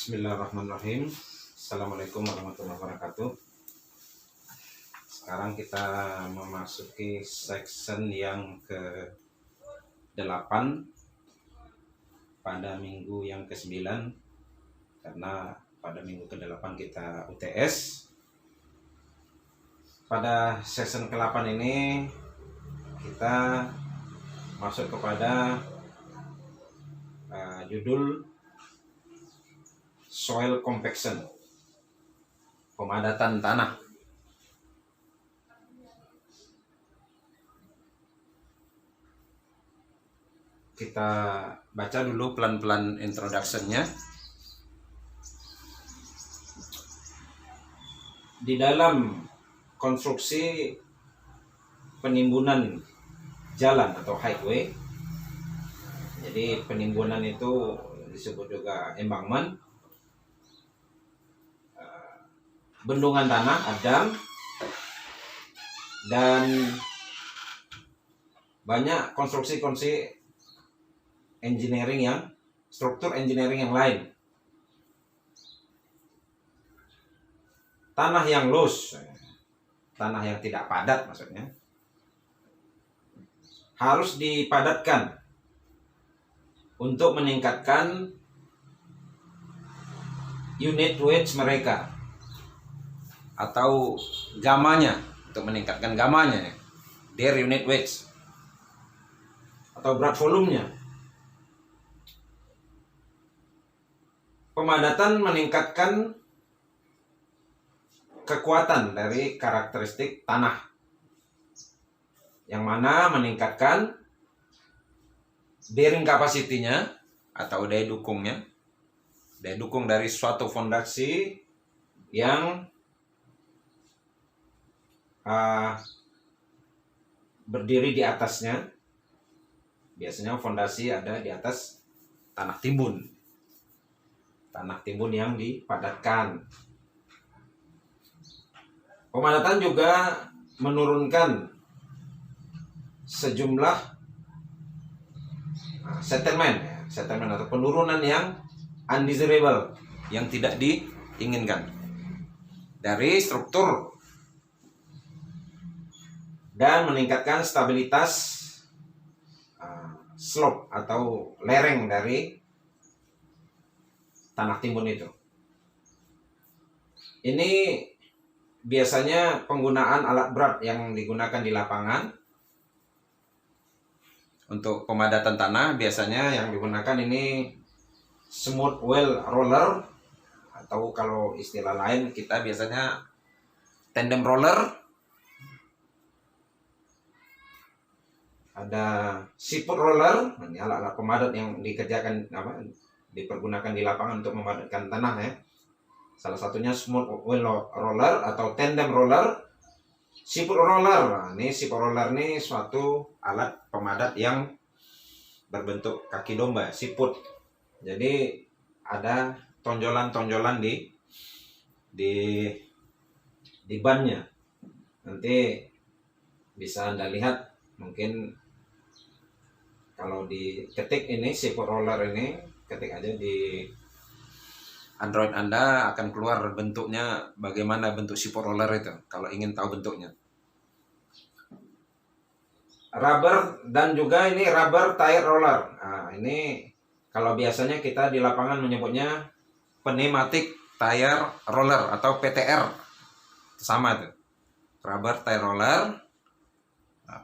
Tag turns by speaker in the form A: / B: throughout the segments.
A: Bismillahirrahmanirrahim. Assalamualaikum warahmatullahi wabarakatuh. Sekarang kita memasuki section yang ke-8 pada minggu yang ke-9, karena pada minggu ke-8 kita UTS. Pada section ke-8 ini kita masuk kepada judul soil compaction, pemadatan tanah. Kita baca dulu pelan-pelan introduction-nya. Di dalam konstruksi penimbunan jalan atau highway, jadi penimbunan itu disebut juga embankment, bendungan tanah, adang, dan banyak konstruksi engineering struktur engineering yang lain. Tanah yang loose, tanah yang tidak padat maksudnya, harus dipadatkan untuk meningkatkan unit weight mereka atau gamanya, untuk meningkatkan gamanya, their unit weights atau berat volumenya. Pemadatan meningkatkan kekuatan dari karakteristik tanah, yang mana meningkatkan bearing capacity-nya atau daya dukungnya, daya dukung dari suatu fondasi yang berdiri di atasnya. Biasanya fondasi ada di atas tanah timbun yang dipadatkan. Pemadatan juga menurunkan sejumlah settlement atau penurunan yang undesirable, yang tidak diinginkan dari struktur, dan meningkatkan stabilitas slope atau lereng dari tanah timbun itu. Ini biasanya penggunaan alat berat yang digunakan di lapangan untuk pemadatan tanah. Biasanya yang digunakan ini smooth wheel roller, atau kalau istilah lain kita biasanya tandem roller. Ada siput roller, ini alat-alat pemadat yang dipergunakan di lapangan untuk memadatkan tanah ya. Salah satunya smooth wheel roller atau tandem roller, siput roller. Nah, ini siput roller ini suatu alat pemadat yang berbentuk kaki domba, siput. Jadi ada tonjolan-tonjolan di bannya. Nanti bisa Anda lihat, mungkin kalau diketik ini siput roller ini, ketik aja di Android Anda, akan keluar bentuknya, bagaimana bentuk siput roller itu kalau ingin tahu bentuknya. Rubber, dan juga ini rubber tire roller. Nah, ini kalau biasanya kita di lapangan menyebutnya pneumatic tire roller atau PTR. Sama tuh. Rubber tire roller,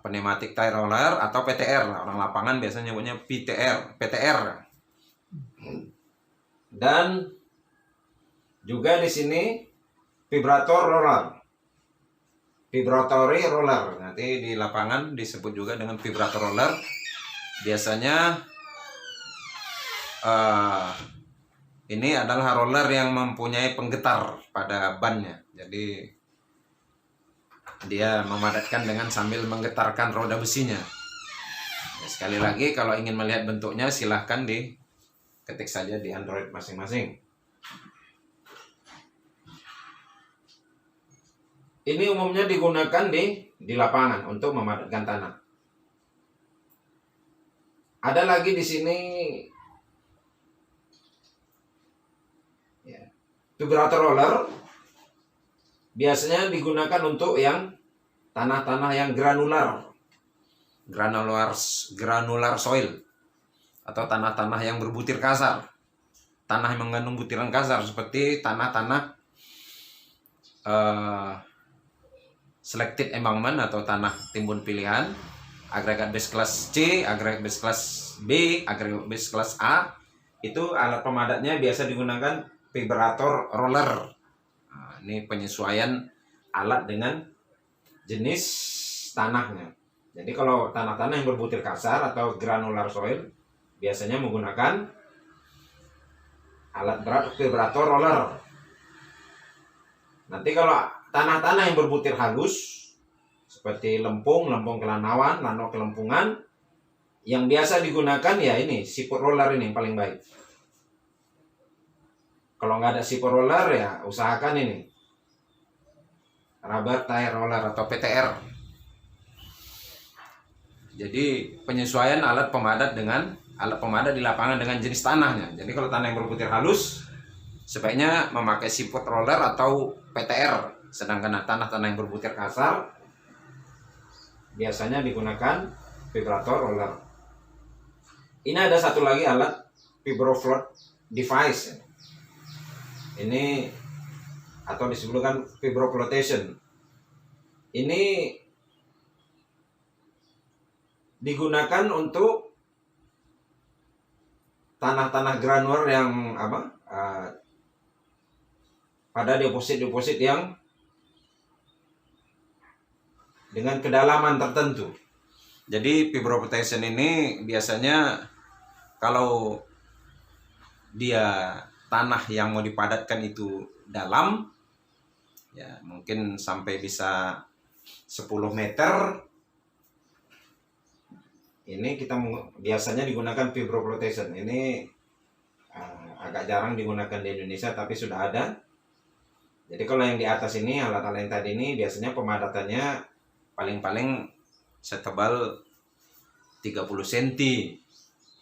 A: pneumatic tire roller atau PTR. Orang lapangan biasanya nyebutnya PTR. Dan juga di sini vibratory roller. Nanti di lapangan disebut juga dengan vibrator roller. Biasanya ini adalah roller yang mempunyai penggetar pada bannya. Jadi dia memadatkan dengan sambil menggetarkan roda besinya. Ya, sekali lagi, kalau ingin melihat bentuknya silahkan diketik saja di Android masing-masing. Ini umumnya digunakan di lapangan untuk memadatkan tanah. Ada lagi di sini Vibrator roller biasanya digunakan untuk yang tanah-tanah yang granular soil, atau tanah-tanah yang berbutir kasar, tanah yang mengandung butiran kasar, seperti tanah-tanah selected embankment atau tanah timbun pilihan, agregat base kelas C, agregat base kelas B, agregat base kelas A. Itu alat pemadatnya biasa digunakan vibrator roller. Nah, ini penyesuaian alat dengan jenis tanahnya. Jadi kalau tanah-tanah yang berbutir kasar atau granular soil biasanya menggunakan alat berat vibrator roller. Nanti kalau tanah-tanah yang berbutir halus seperti lempung Kelanauan, Lanau Kelempungan, yang biasa digunakan ya ini siput roller, ini yang paling baik. Kalau nggak ada siput roller ya usahakan ini rubber tire roller atau PTR. Jadi penyesuaian alat pemadat di lapangan dengan jenis tanahnya. Jadi kalau tanah yang berbutir halus sebaiknya memakai siput roller atau PTR. Sedangkan tanah-tanah yang berbutir kasar biasanya digunakan vibrator roller. Ini ada satu lagi alat vibrofloat device. Ini atau disebutkan vibroflotation. Ini digunakan untuk tanah-tanah granular yang pada deposit yang dengan kedalaman tertentu. Jadi vibroflotation ini biasanya kalau dia tanah yang mau dipadatkan itu dalam, ya mungkin sampai bisa 10 meter, ini kita biasanya digunakan vibroflotation. Ini agak jarang digunakan di Indonesia, tapi sudah ada. Jadi kalau yang di atas ini, alat-alat yang tadi ini biasanya pemadatannya paling-paling setebal 30 cm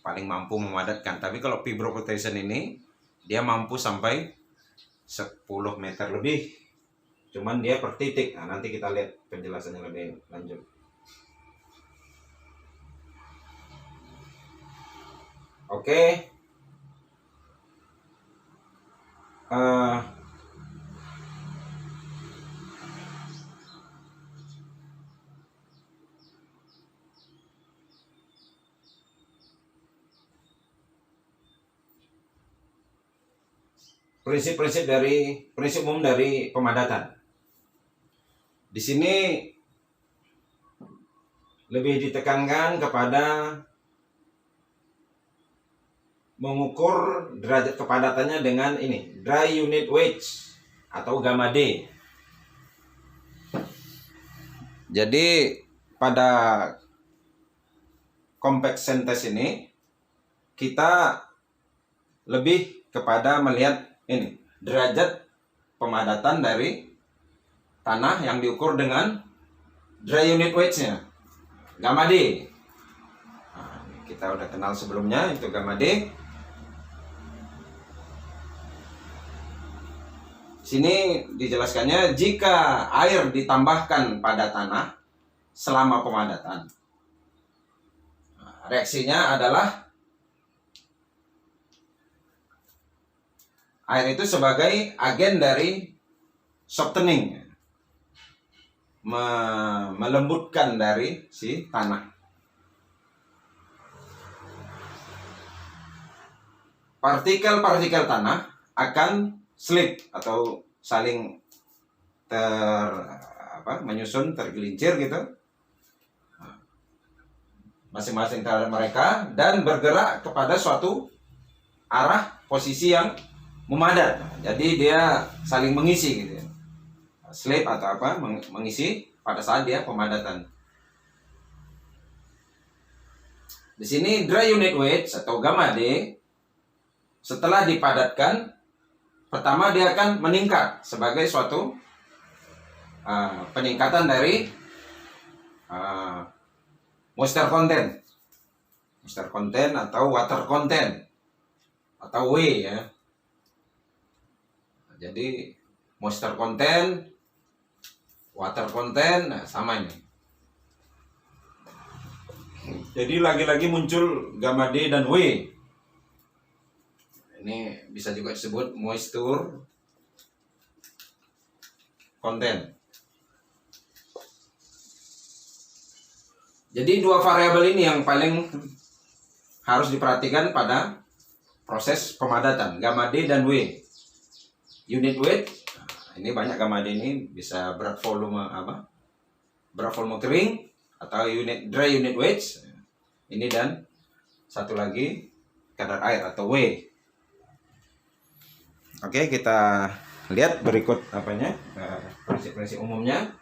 A: paling mampu memadatkan. Tapi kalau vibroflotation ini dia mampu sampai 10 meter lebih. Cuman dia per titik. Nah, nanti kita lihat penjelasannya lebih lanjut. Oke. Prinsip umum dari pemadatan. Di sini lebih ditekankan kepada mengukur derajat kepadatannya dengan ini, dry unit weight atau gamma D. Jadi pada compact sand test ini kita lebih kepada melihat ini derajat pemadatan dari tanah yang diukur dengan dry unit weight-nya, gamma D. Nah, kita udah kenal sebelumnya itu gamma D. Sini dijelaskannya jika air ditambahkan pada tanah selama pemadatan, reaksinya adalah air itu sebagai agen dari softening, melembutkan dari si tanah. Partikel-partikel tanah akan slip atau saling menyusun, tergelincir gitu, masing-masing terhadap mereka, dan bergerak kepada suatu arah posisi yang memadat. Jadi dia saling mengisi gitu ya. Slip atau mengisi pada saat dia pemadatan. Di sini dry unit weight atau gamma D setelah dipadatkan, pertama dia akan meningkat sebagai suatu peningkatan dari moisture content atau water content atau W ya. Jadi moisture content, water content, nah sama ini. Jadi lagi-lagi muncul gamma D dan W. Ini bisa juga disebut moisture content. Jadi dua variabel ini yang paling harus diperhatikan pada proses pemadatan, gamma D dan W. Unit weight, ini banyak gamma D ini bisa berat volume apa? Berat volume kering atau dry unit weight. Ini dan satu lagi kadar air atau W. Oke, kita lihat berikut apanya, prinsip-prinsip umumnya.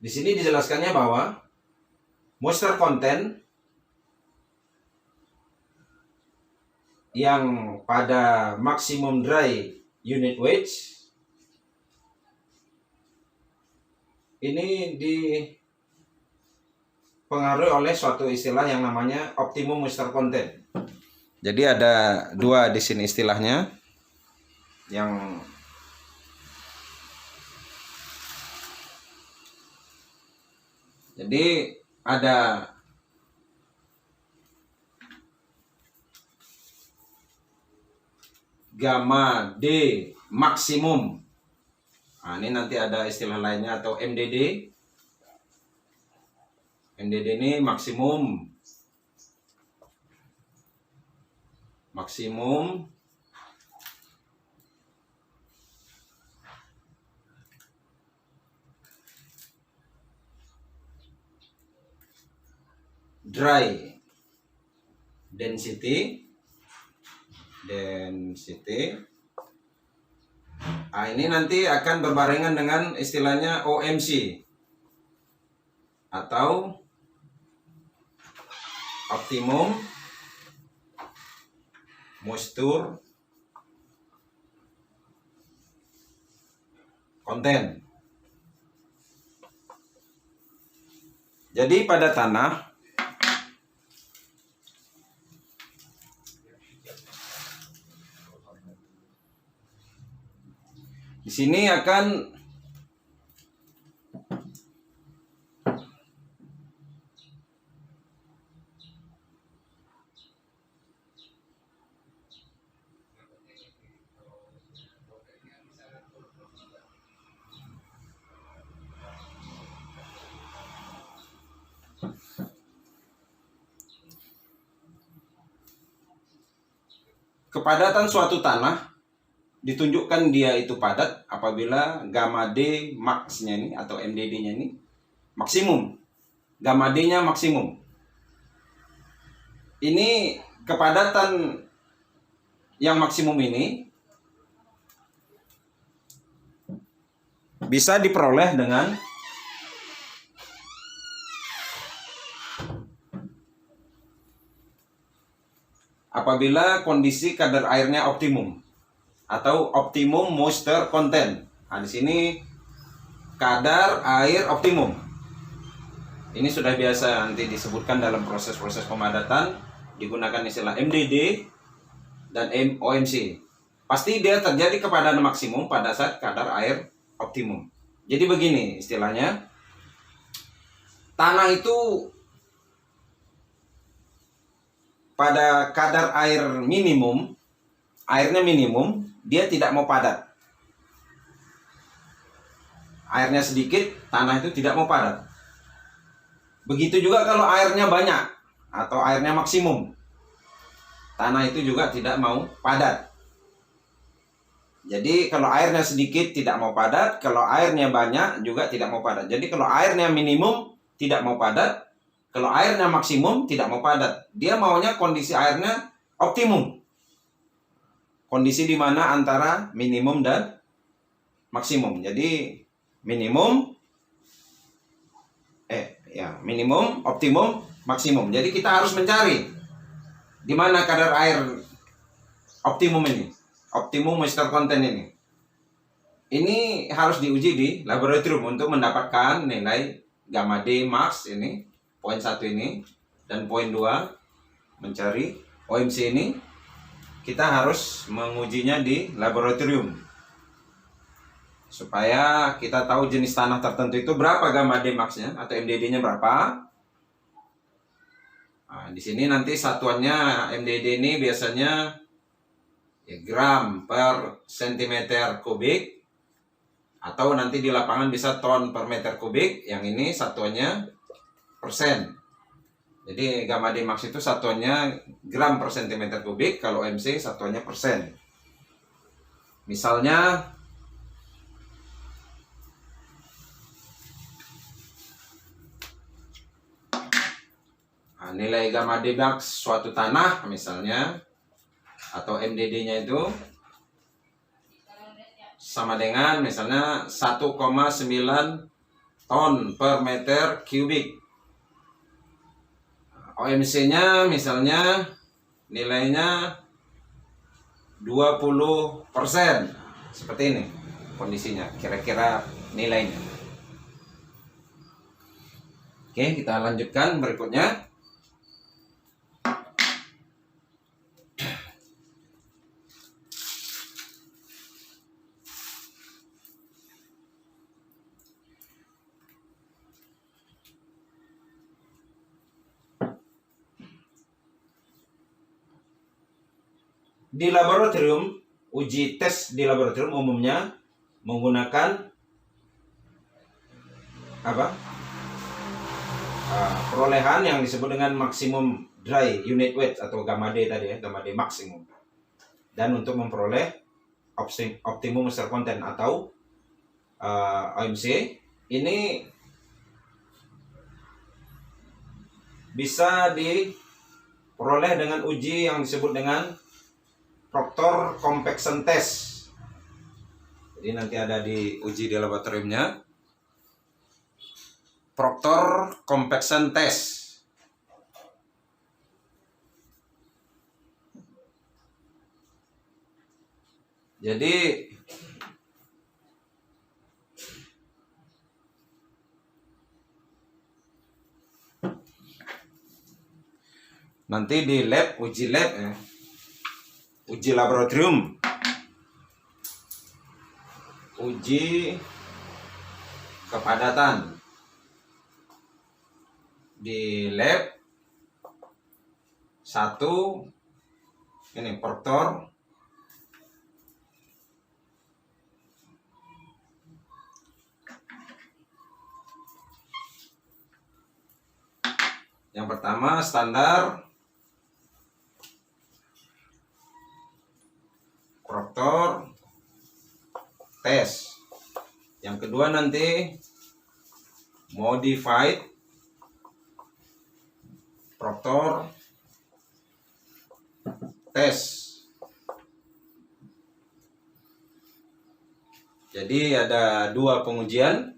A: Di sini dijelaskannya bahwa moisture content yang pada maksimum dry unit weight ini dipengaruhi oleh suatu istilah yang namanya optimum moisture content. Jadi ada dua di sini istilahnya, yang jadi ada gamma D maksimum. Nah, ini nanti ada istilah lainnya atau MDD. MDD ini maksimum dry density. Nah, ini nanti akan berbarengan dengan istilahnya OMC atau optimum moisture content. Jadi pada tanah di sini akan kepadatan suatu tanah ditunjukkan dia itu padat apabila gamma D max-nya ini atau MDD-nya ini maksimum. Gamma D-nya maksimum. Ini kepadatan yang maksimum ini bisa diperoleh dengan apabila kondisi kadar airnya optimum atau optimum moisture content. Nah, di sini kadar air optimum. Ini sudah biasa nanti disebutkan dalam proses-proses pemadatan, digunakan istilah MDD dan OMC. Pasti dia terjadi kepadatan maksimum pada saat kadar air optimum. Jadi begini istilahnya, tanah itu pada kadar air minimum, airnya minimum, dia tidak mau padat. Airnya sedikit, tanah itu tidak mau padat. Begitu juga kalau airnya banyak atau airnya maksimum, tanah itu juga tidak mau padat. Jadi kalau airnya sedikit tidak mau padat, kalau airnya banyak juga tidak mau padat. Jadi kalau airnya minimum tidak mau padat, kalau airnya maksimum tidak mau padat. Dia maunya kondisi airnya optimum. Kondisi di mana antara minimum dan maksimum. Jadi minimum, optimum, maksimum. Jadi kita harus mencari di mana kadar air optimum ini. optimum moisture content ini. Ini harus diuji di laboratorium untuk mendapatkan nilai gamma D max ini, poin 1 ini, dan poin 2 mencari OMC ini. Kita harus mengujinya di laboratorium supaya kita tahu jenis tanah tertentu itu berapa gamma D max-nya atau MDD-nya berapa. Nah, di sini nanti satuannya MDD ini biasanya ya, gram per sentimeter kubik, atau nanti di lapangan bisa ton per meter kubik. Yang ini satuannya persen. Jadi gamma D max itu satuannya gram per sentimeter kubik, kalau OMC satuannya persen. Misalnya nilai gamma D max suatu tanah misalnya, atau MDD-nya itu sama dengan misalnya 1,9 ton per meter kubik. OMC-nya misalnya nilainya 20%. Seperti ini kondisinya, kira-kira nilainya. Oke, kita lanjutkan berikutnya. Di laboratorium, uji tes di laboratorium umumnya menggunakan apa? Perolehan yang disebut dengan maksimum dry unit weight atau gamma D tadi ya, gamma D maksimum. Dan untuk memperoleh optimum moisture content atau OMC ini bisa diperoleh dengan uji yang disebut dengan Proctor compaction test. Jadi nanti ada di uji di laboratoriumnya. Proctor compaction test. Jadi nanti di lab, uji lab ya. Uji laboratorium, uji kepadatan di lab 1 ini proctor yang pertama standar proctor test. Yang kedua nanti modified proctor test. Jadi ada 2 pengujian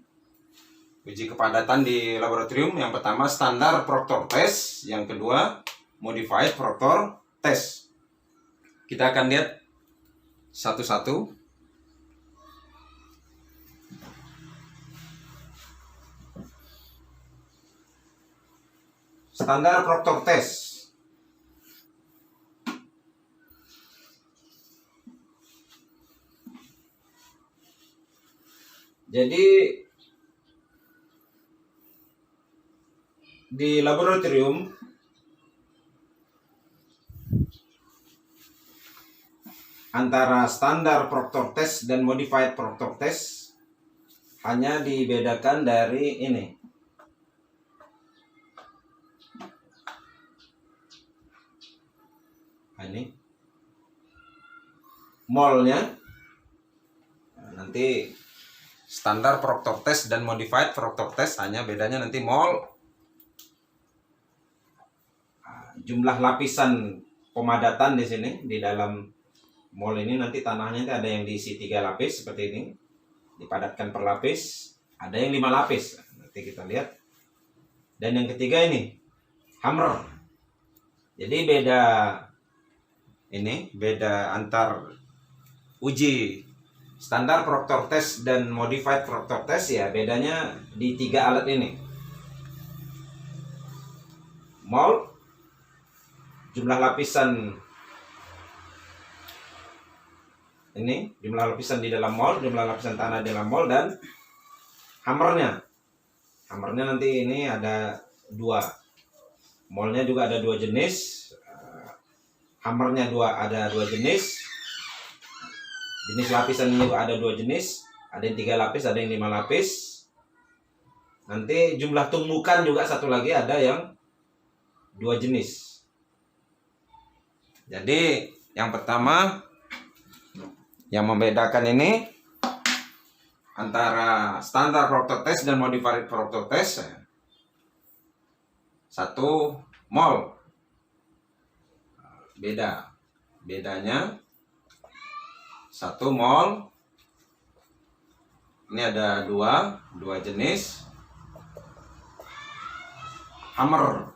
A: uji kepadatan di laboratorium. Yang pertama standar proctor test, yang kedua modified proctor test. Kita akan lihat satu-satu. Standar proctor test. Jadi di laboratorium antara standar proctor test dan modified proctor test hanya dibedakan dari ini. Ini molnya. Nanti standar proctor test dan modified proctor test hanya bedanya nanti mol. Jumlah lapisan pemadatan di sini di dalam mol ini, nanti tanahnya ada yang diisi 3 lapis seperti ini, dipadatkan per lapis, ada yang 5 lapis, nanti kita lihat. Dan yang ketiga ini hammer. Jadi beda ini, beda antar uji standar Proctor Test dan modified Proctor Test, ya bedanya di 3 alat ini. Mold, jumlah lapisan ini, jumlah lapisan di dalam mold, jumlah lapisan tanah di dalam mold, dan hammernya. Hammernya nanti ini ada 2. Moldnya juga ada 2 jenis. Hammernya ada 2 jenis. Jenis lapisan ini juga ada 2 jenis. Ada yang 3 lapis, ada yang 5 lapis. Nanti jumlah tumbukan juga satu lagi, ada yang 2 jenis. Jadi yang pertama yang membedakan ini antara standar Proctor Test dan modified Proctor Test, 1 mol. Bedanya 1 mol. Ini ada 2 jenis. Hammer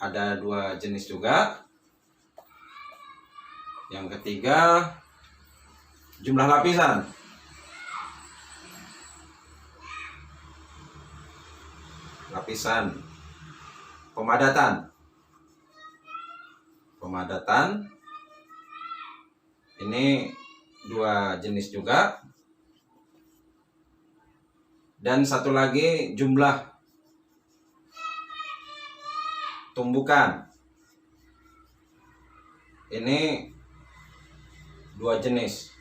A: ada 2 jenis juga. Yang ketiga, jumlah lapisan. Lapisan pemadatan. Ini 2 jenis juga. Dan satu lagi jumlah tumbukan. Ini 2 jenis.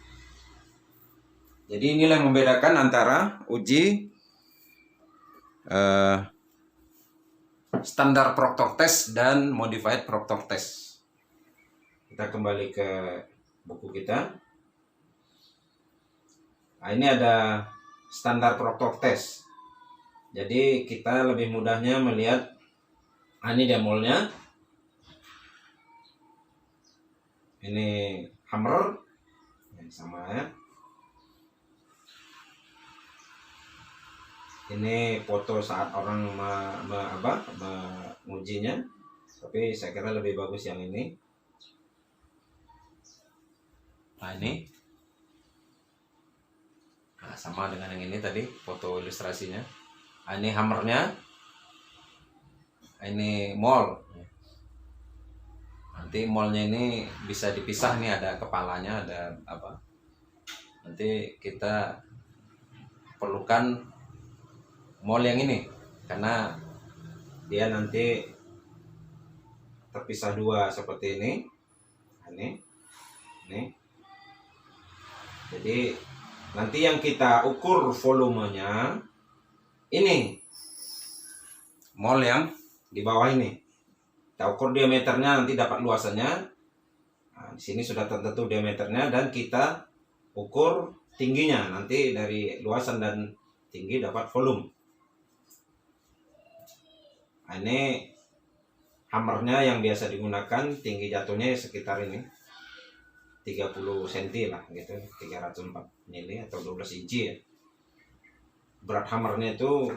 A: Jadi inilah yang membedakan antara uji standar Proctor Test dan modified Proctor Test. Kita kembali ke buku kita. Nah, ini ada standar Proctor Test. Jadi kita lebih mudahnya melihat ini demolnya. Ini hammer, sama ya. Ini foto saat orang mengujinya, tapi saya kira lebih bagus yang ini. Nah ini, nah, sama dengan yang ini tadi foto ilustrasinya. Nah, ini hammernya, ini mol. Nanti molnya ini bisa dipisah nih, ada kepalanya, ada apa. Nanti kita perlukan mol yang ini karena dia nanti terpisah 2 seperti ini. Ini. Jadi nanti yang kita ukur volumenya ini mol yang di bawah ini. Kita ukur diameternya, nanti dapat luasannya. Nah, di sini sudah tertentu diameternya, dan kita ukur tingginya. Nanti dari luasan dan tinggi dapat volume. Nah, ini hammernya yang biasa digunakan, tinggi jatuhnya sekitar ini 30 cm lah gitu, 304 mili atau 12 inci ya. Berat hammernya itu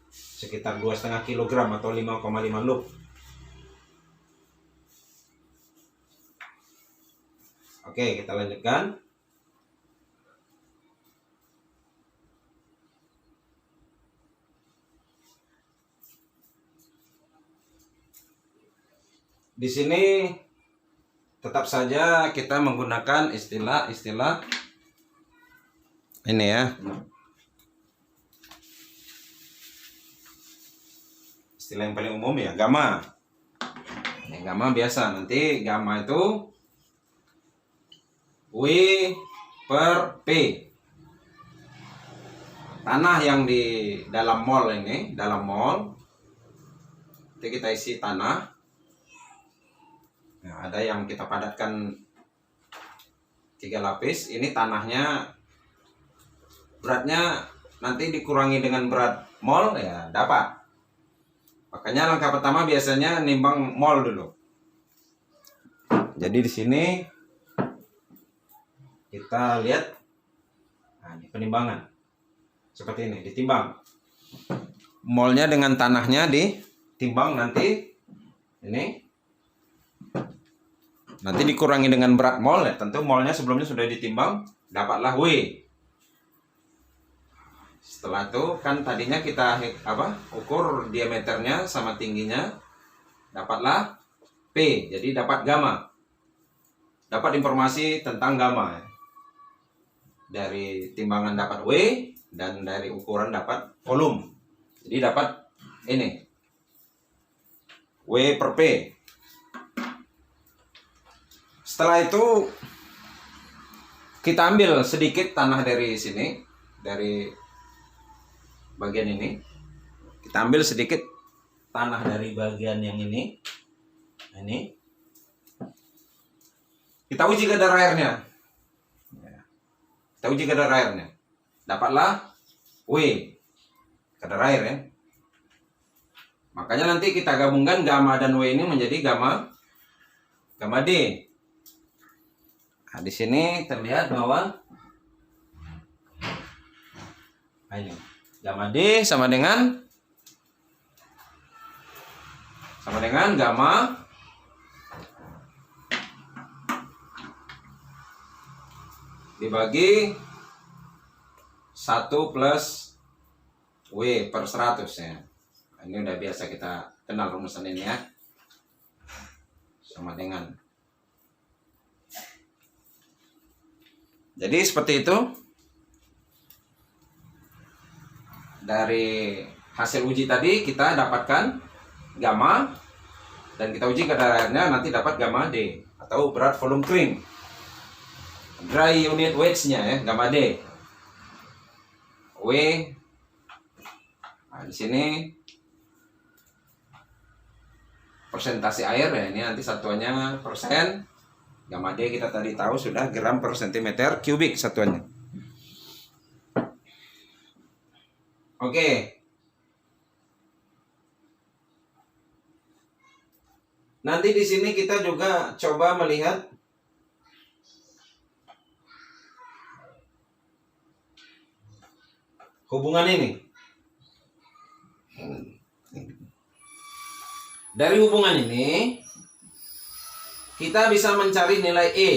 A: sekitar 2,5 kg atau 5,5 loop. Oke, kita lanjutkan. Di sini tetap saja kita menggunakan istilah-istilah ini ya. Istilah yang paling umum ya, gamma. Yang gamma biasa, nanti gamma itu W per P. Tanah yang di dalam mol ini, dalam mol, nanti kita isi tanah. Nah, ada yang kita padatkan 3 lapis. Ini tanahnya, beratnya nanti dikurangi dengan berat mol ya dapat. Makanya langkah pertama biasanya nimbang mol dulu. Jadi di sini kita lihat, nah ini penimbangan seperti ini, ditimbang molnya dengan tanahnya, ditimbang nanti ini Nanti dikurangi dengan berat mol, ya. Tentu molnya sebelumnya sudah ditimbang, dapatlah W. Setelah itu kan tadinya kita ukur diameternya sama tingginya, dapatlah P. Jadi dapat gamma. Dapat informasi tentang gamma. Dari timbangan dapat W dan dari ukuran dapat volume. Jadi dapat ini W per P. Setelah itu kita ambil sedikit tanah dari sini, dari bagian ini. Kita ambil sedikit tanah dari bagian yang ini. Ini. Kita uji kadar airnya. Kita uji kadar airnya. Dapatlah W. Kadar air ya. Makanya nanti kita gabungkan gamma dan W ini menjadi gamma D. Nah, di sini terlihat bahwa ini gamma D sama dengan gamma dibagi 1 plus W per 100 ya. Ini udah biasa kita kenal rumusan ini ya. Sama dengan. Jadi seperti itu. Dari hasil uji tadi kita dapatkan gamma dan kita uji kadar airnya, nanti dapat gamma D atau berat volume kering. Dry unit weights-nya ya, gamma D. W. Nah, di sini persentase air ya, ini nanti satuannya persen. Gamma D kita tadi tahu sudah gram per sentimeter kubik satuannya. Oke. Nanti di sini kita juga coba melihat hubungan ini. Dari hubungan ini kita bisa mencari nilai E.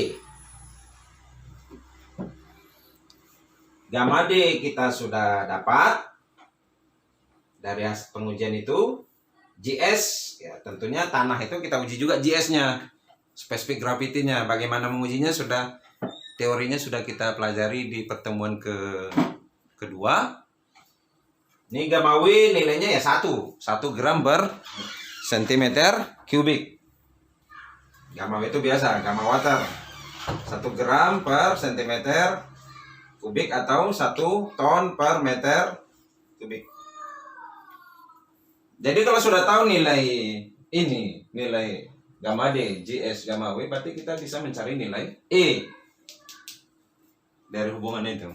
A: Gamma D kita sudah dapat dari hasil pengujian itu. GS ya, tentunya tanah itu kita uji juga GS-nya, spesifik gravity-nya. Bagaimana mengujinya sudah, teorinya sudah kita pelajari di pertemuan kedua. Ini gamma W nilainya ya 1 gram per sentimeter kubik. Gamma W itu biasa, gamma water. 1 gram per sentimeter kubik atau 1 ton per meter kubik. Jadi kalau sudah tahu nilai ini, nilai gamma D, GS, gamma W, berarti kita bisa mencari nilai E dari hubungan itu.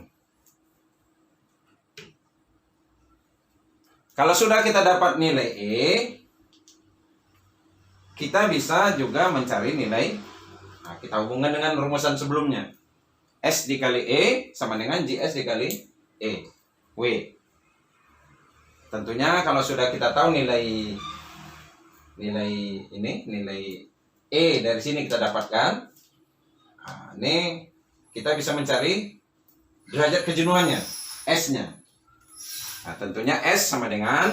A: Kalau sudah kita dapat nilai E, kita bisa juga mencari nilai, nah, kita hubungkan dengan rumusan sebelumnya. S dikali E sama dengan GS dikali E, W. Tentunya kalau sudah kita tahu nilai E dari sini kita dapatkan. Nah, ini kita bisa mencari derajat kejenuhannya, S-nya. Nah, tentunya S sama dengan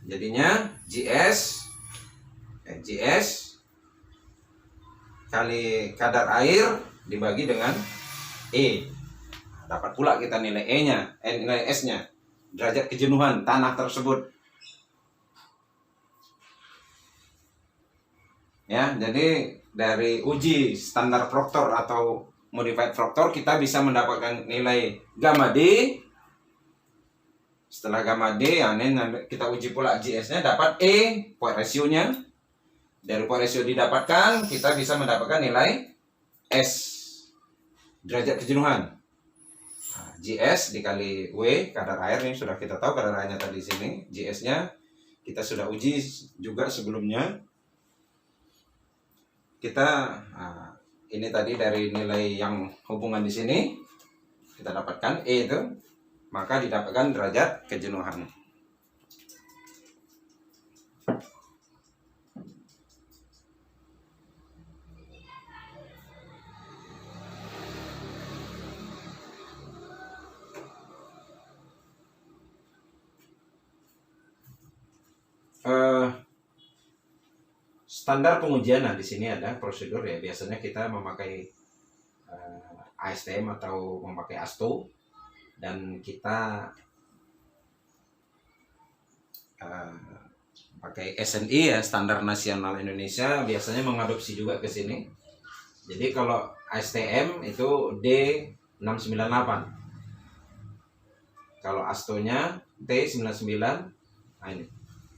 A: jadinya GS kali kadar air dibagi dengan E. Nah, dapat pula kita nilai E-nya, nilai S-nya. Derajat kejenuhan tanah tersebut. Ya, jadi dari uji standar Proctor atau modified Proctor kita bisa mendapatkan nilai gamma D. Setelah gamma D, ya, ini kita uji pula GS-nya, dapat E, point ratio-nya. Dari point ratio didapatkan, kita bisa mendapatkan nilai S, derajat kejenuhan. GS dikali W, kadar air ini sudah kita tahu kadar airnya tadi sini. GS-nya kita sudah uji juga sebelumnya. Ini tadi dari nilai yang hubungan di sini kita dapatkan E itu, maka didapatkan derajat kejenuhan. standar pengujian. Nah, di sini ada prosedur ya. Biasanya kita memakai ASTM atau memakai ASTO, dan kita pakai SNI ya, Standar Nasional Indonesia, biasanya mengadopsi juga ke sini. Jadi kalau ASTM itu D698. Kalau ASTO-nya T99. Nah, ini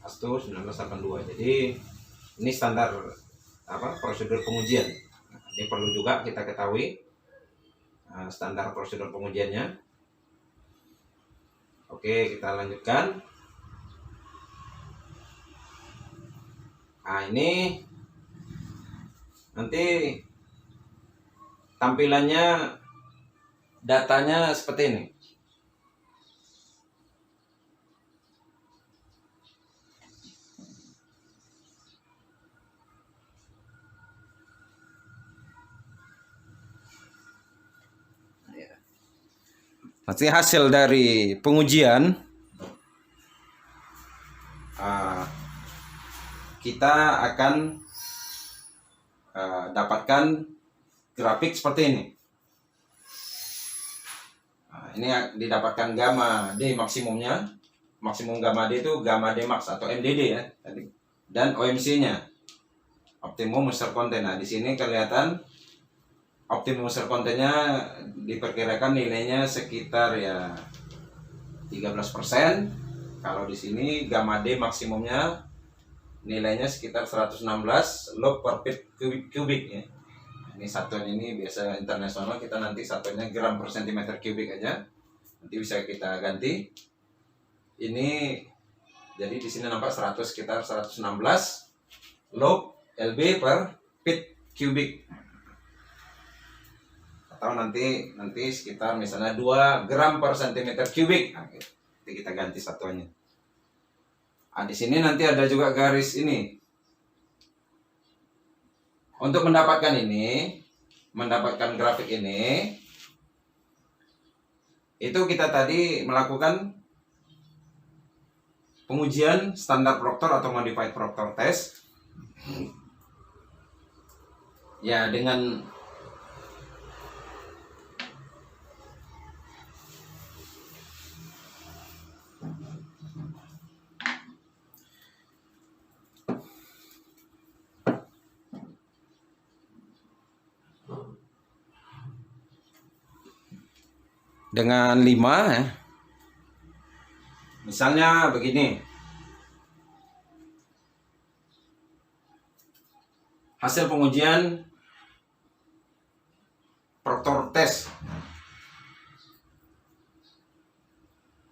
A: ASTO 1982. Jadi ini standar prosedur pengujian. Nah, ini perlu juga kita ketahui standar prosedur pengujiannya. Oke, kita lanjutkan. Nah, ini nanti tampilannya, datanya seperti ini. Nanti hasil dari pengujian kita akan dapatkan grafik seperti ini. Nah, ini didapatkan gamma D maksimumnya. Maksimum gamma D itu gamma D max atau MDD ya tadi. Dan OMC-nya, optimum moisture content. Nah, di sini kelihatan optimum moisture content-nya diperkirakan nilainya sekitar ya 13%. Kalau di sini gamma D maksimumnya nilainya sekitar 116 log per feet kubik ya. Ini satuan ini biasa internasional, kita nanti satuannya gram per centimeter kubik aja. Nanti bisa kita ganti. Ini jadi di sini nampak sekitar 116 log LB per feet kubik. Atau nanti sekitar misalnya 2 gram per centimeter kubik. Nah, nanti kita ganti satuannya. Nah, di sini nanti ada juga garis ini. Untuk mendapatkan grafik ini, itu kita tadi melakukan pengujian standar Proctor atau modified Proctor test. Ya, dengan dengan 5 ya. Misalnya begini. Hasil pengujian Proctor test.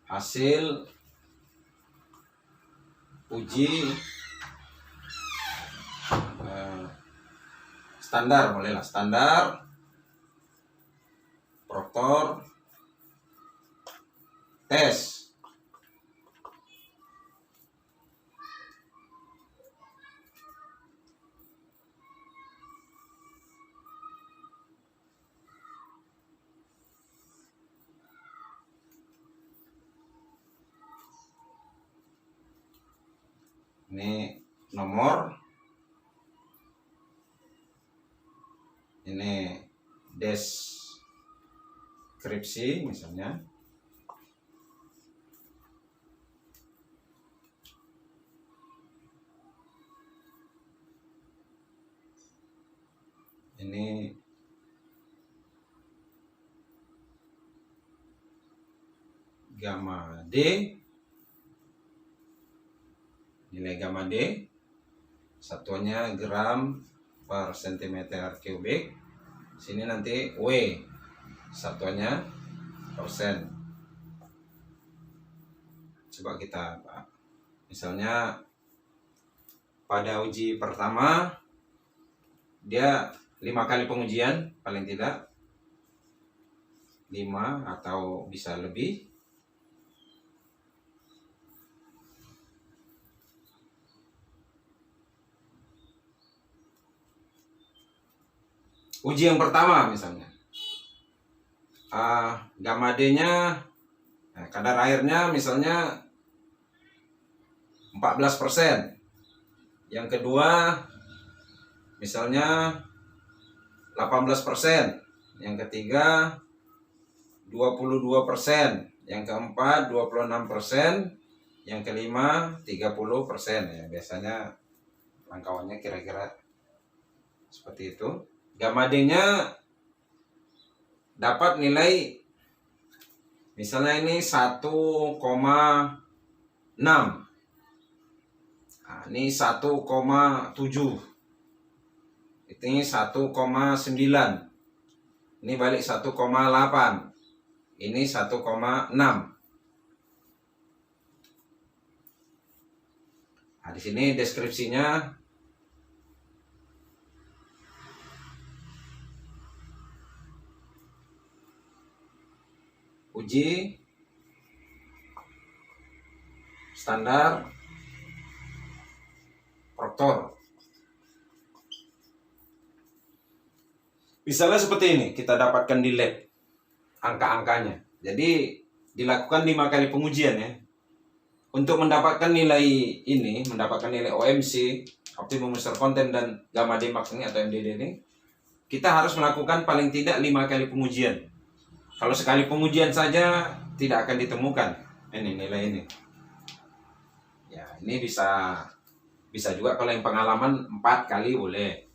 A: Hasil uji standar, bolehlah standar Proctor test. Ini nomor, ini deskripsi misalnya. Ini gamma D, nilai gamma D, satuannya gram per centimeter kubik. Sini nanti W, satuannya persen. Coba kita misalnya pada uji pertama dia 5 kali pengujian, paling tidak 5 atau bisa lebih. Uji yang pertama misalnya, gamma D-nya, kadar airnya misalnya 14%. Yang kedua misalnya 18%, yang ketiga 22%, yang keempat 26%, yang kelima 30%. Ya, biasanya rangkauannya kira-kira seperti itu. Gamma D-nya dapat nilai misalnya ini 1,6. Nah, ini 1,7. Ini 1,9. Ini balik 1,8. Ini 1,6. Nah, di sini deskripsinya uji standar Proctor. Misalnya seperti ini, kita dapatkan di lab angka-angkanya. Jadi dilakukan 5 kali pengujian ya. Untuk mendapatkan nilai ini, mendapatkan nilai OMC, Optimum Moisture Content, dan Gamma D Max ini atau MDD ini, kita harus melakukan paling tidak 5 kali pengujian. Kalau sekali pengujian saja tidak akan ditemukan ini nilai ini. Ya, ini bisa juga kalau yang pengalaman 4 kali boleh.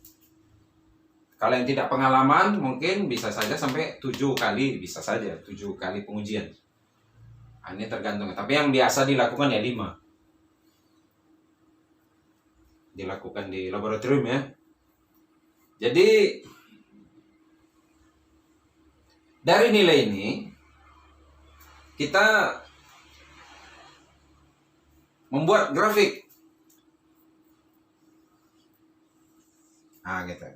A: Kalau yang tidak pengalaman mungkin bisa saja sampai 7 kali, bisa saja 7 kali pengujian. Nah, ini tergantung. Tapi yang biasa dilakukan ya 5. Dilakukan di laboratorium ya. Jadi dari nilai ini kita membuat grafik. Nah, gitu.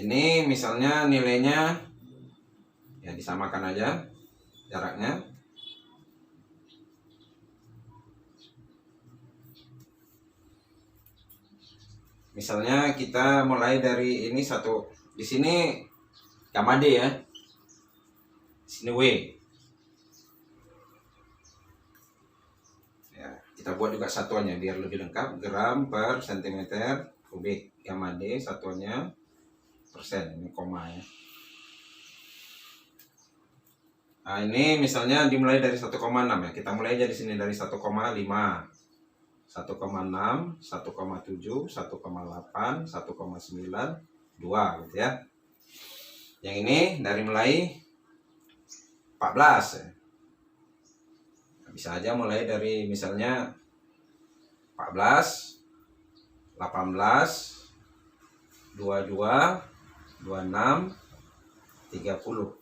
A: Ini misalnya nilainya ya disamakan aja jaraknya. Misalnya kita mulai dari ini satu, di sini Gamma D ya. Di sini W. Ya, kita buat juga satuannya biar lebih lengkap, gram per sentimeter kubik. Gamma D satuannya persen, ini koma ya. Nah, ini misalnya dimulai dari 1,6 ya. Kita mulai dari sini dari 1,5, 1,6, 1,7, 1,8, 1,9, 2 gitu ya. Yang ini dari mulai 14 ya. Bisa aja mulai dari misalnya 14, 18, 22, 26, 30.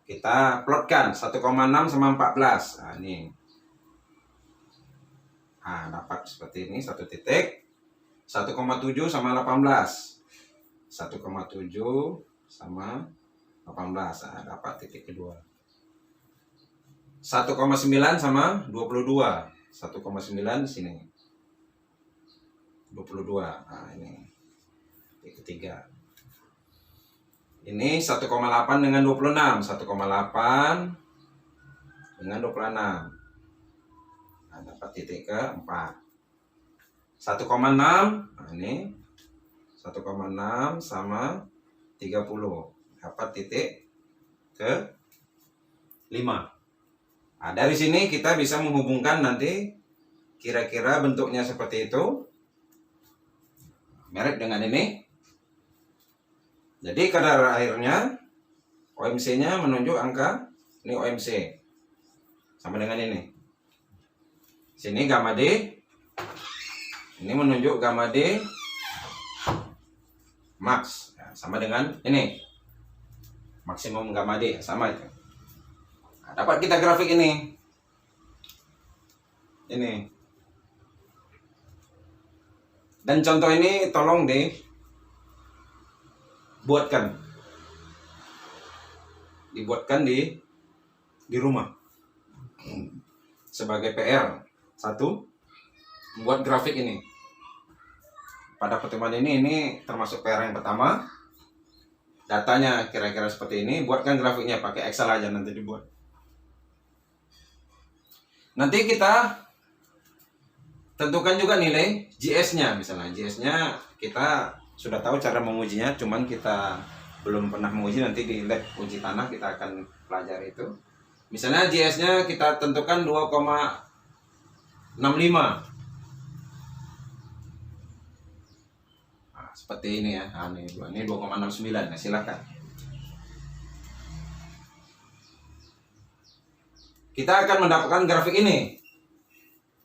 A: Kita plotkan 1,6 sama 14. Nah, ini. Nah, dapat seperti ini satu titik. 1,7 sama 18. 1,7 sama 18. Nah, dapat titik kedua. 1,9 sama 22. 1,9 di sini. 22. Nah, ini titik ketiga. Ini 1,8 dengan 26. 1,8 dengan 26. Nah, dapat titik keempat. 1,6. Nah, ini 1,6 sama 30. Dapat titik ke 5. Nah, dari sini kita bisa menghubungkan nanti kira-kira bentuknya seperti itu. Mirip dengan ini. Jadi kadar airnya, OMC-nya menunjuk angka, ini OMC. Sama dengan ini. Sini gamma D. Ini menunjuk gamma D max. Ya, sama dengan ini. Maksimum gamma D, sama itu. Nah, dapat kita grafik ini. Ini. Dan contoh ini tolong dibuatkan di rumah sebagai PR. Satu, membuat grafik ini. Pada pertemuan ini termasuk PR yang pertama. Datanya kira-kira seperti ini. Buatkan grafiknya pakai Excel aja, nanti dibuat. Nanti kita tentukan juga nilai GS-nya. Misalnya GS-nya kita sudah tahu cara mengujinya, cuman kita belum pernah menguji. Nanti di lab uji tanah kita akan pelajari itu. Misalnya GS-nya kita tentukan 2,65. Nah, seperti ini ya. Nah, ini 2,69. Nah, silakan. Kita akan mendapatkan grafik ini.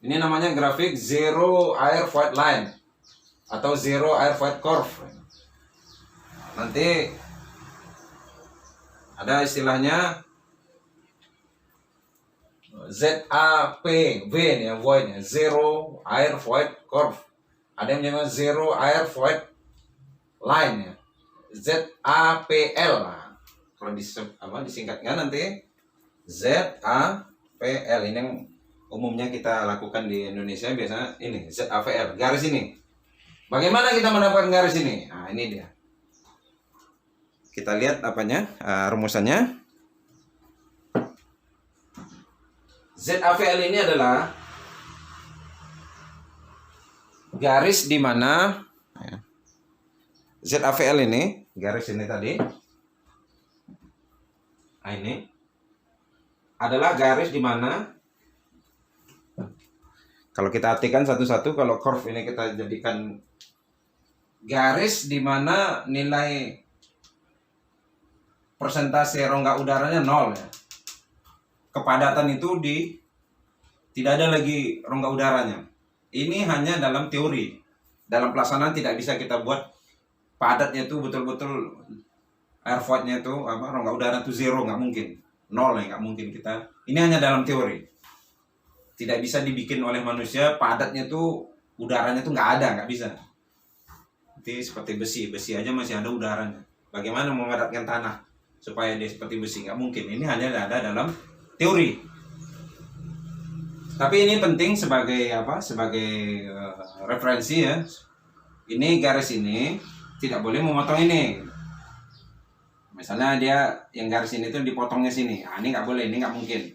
A: Ini namanya grafik zero air void line atau zero air void curve. Nanti ada istilahnya ZAPV ya, void ya, zero air void curve. Ada yang namanya zero air void line ya, ZAPL. Nah, kalau disingkatkan nanti ZAPL. Ini yang umumnya kita lakukan di Indonesia biasanya ini ZAVL, garis ini. Bagaimana kita mendapatkan garis ini? Nah, ini dia. Kita lihat apanya, rumusannya. ZAVL ini adalah garis di mana ZAVL ini, garis ini tadi. Nah, ini adalah garis di mana, kalau kita artikan satu-satu, kalau curve ini kita jadikan garis di mana nilai persentase rongga udaranya 0 ya. Kepadatan itu tidak ada lagi rongga udaranya. Ini hanya dalam teori. Dalam pelaksanaan tidak bisa kita buat padatnya itu betul-betul air void-nya itu rongga udara itu zero, nggak mungkin. 0 ya, nggak mungkin kita. Ini hanya dalam teori. Tidak bisa dibikin oleh manusia padatnya tuh udaranya tuh nggak ada, nggak bisa. Jadi seperti besi aja masih ada udaranya. Bagaimana memadatkan tanah supaya dia seperti besi? Nggak mungkin. Ini hanya ada dalam teori. Tapi ini penting sebagai Sebagai referensi ya. Ini garis ini tidak boleh memotong ini. Misalnya dia yang garis ini tuh dipotongnya sini. Nah, ini nggak boleh, ini nggak mungkin.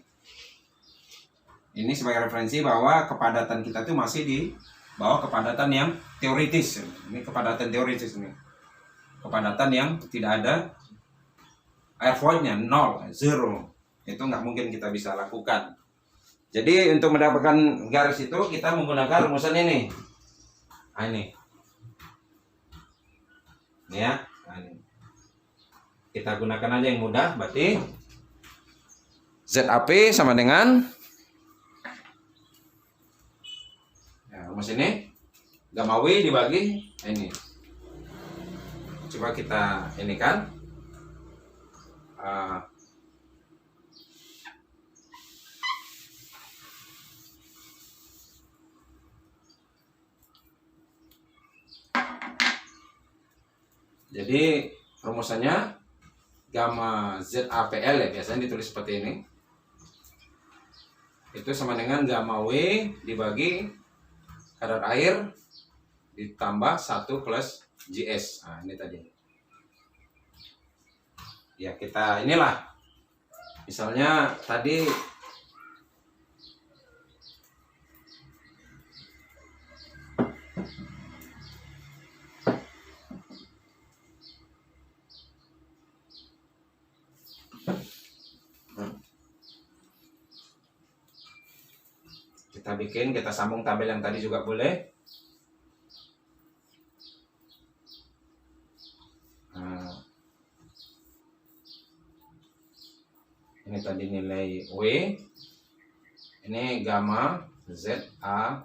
A: Ini sebagai referensi bahwa kepadatan kita tuh masih di bawah kepadatan yang teoritis. Ini kepadatan teoritis ini. Kepadatan yang tidak ada air void-nya, 0, 0. Itu nggak mungkin kita bisa lakukan. Jadi untuk mendapatkan garis itu kita menggunakan rumusan ini. Nah, ini. Ini ya. Nah, ini. Kita gunakan aja yang mudah. Berarti ZAP sama dengan rumus ini, gamma W dibagi ini. Coba kita ini kan. Jadi rumusannya gamma ZAPL ya, biasanya ditulis seperti ini. Itu sama dengan gamma W dibagi kadar air ditambah 1 plus GS. Nah, ini tadi. Ya, kita inilah. Misalnya tadi kita sambung tabel yang tadi juga boleh. Nah, ini tadi nilai W, ini gamma ZAPL.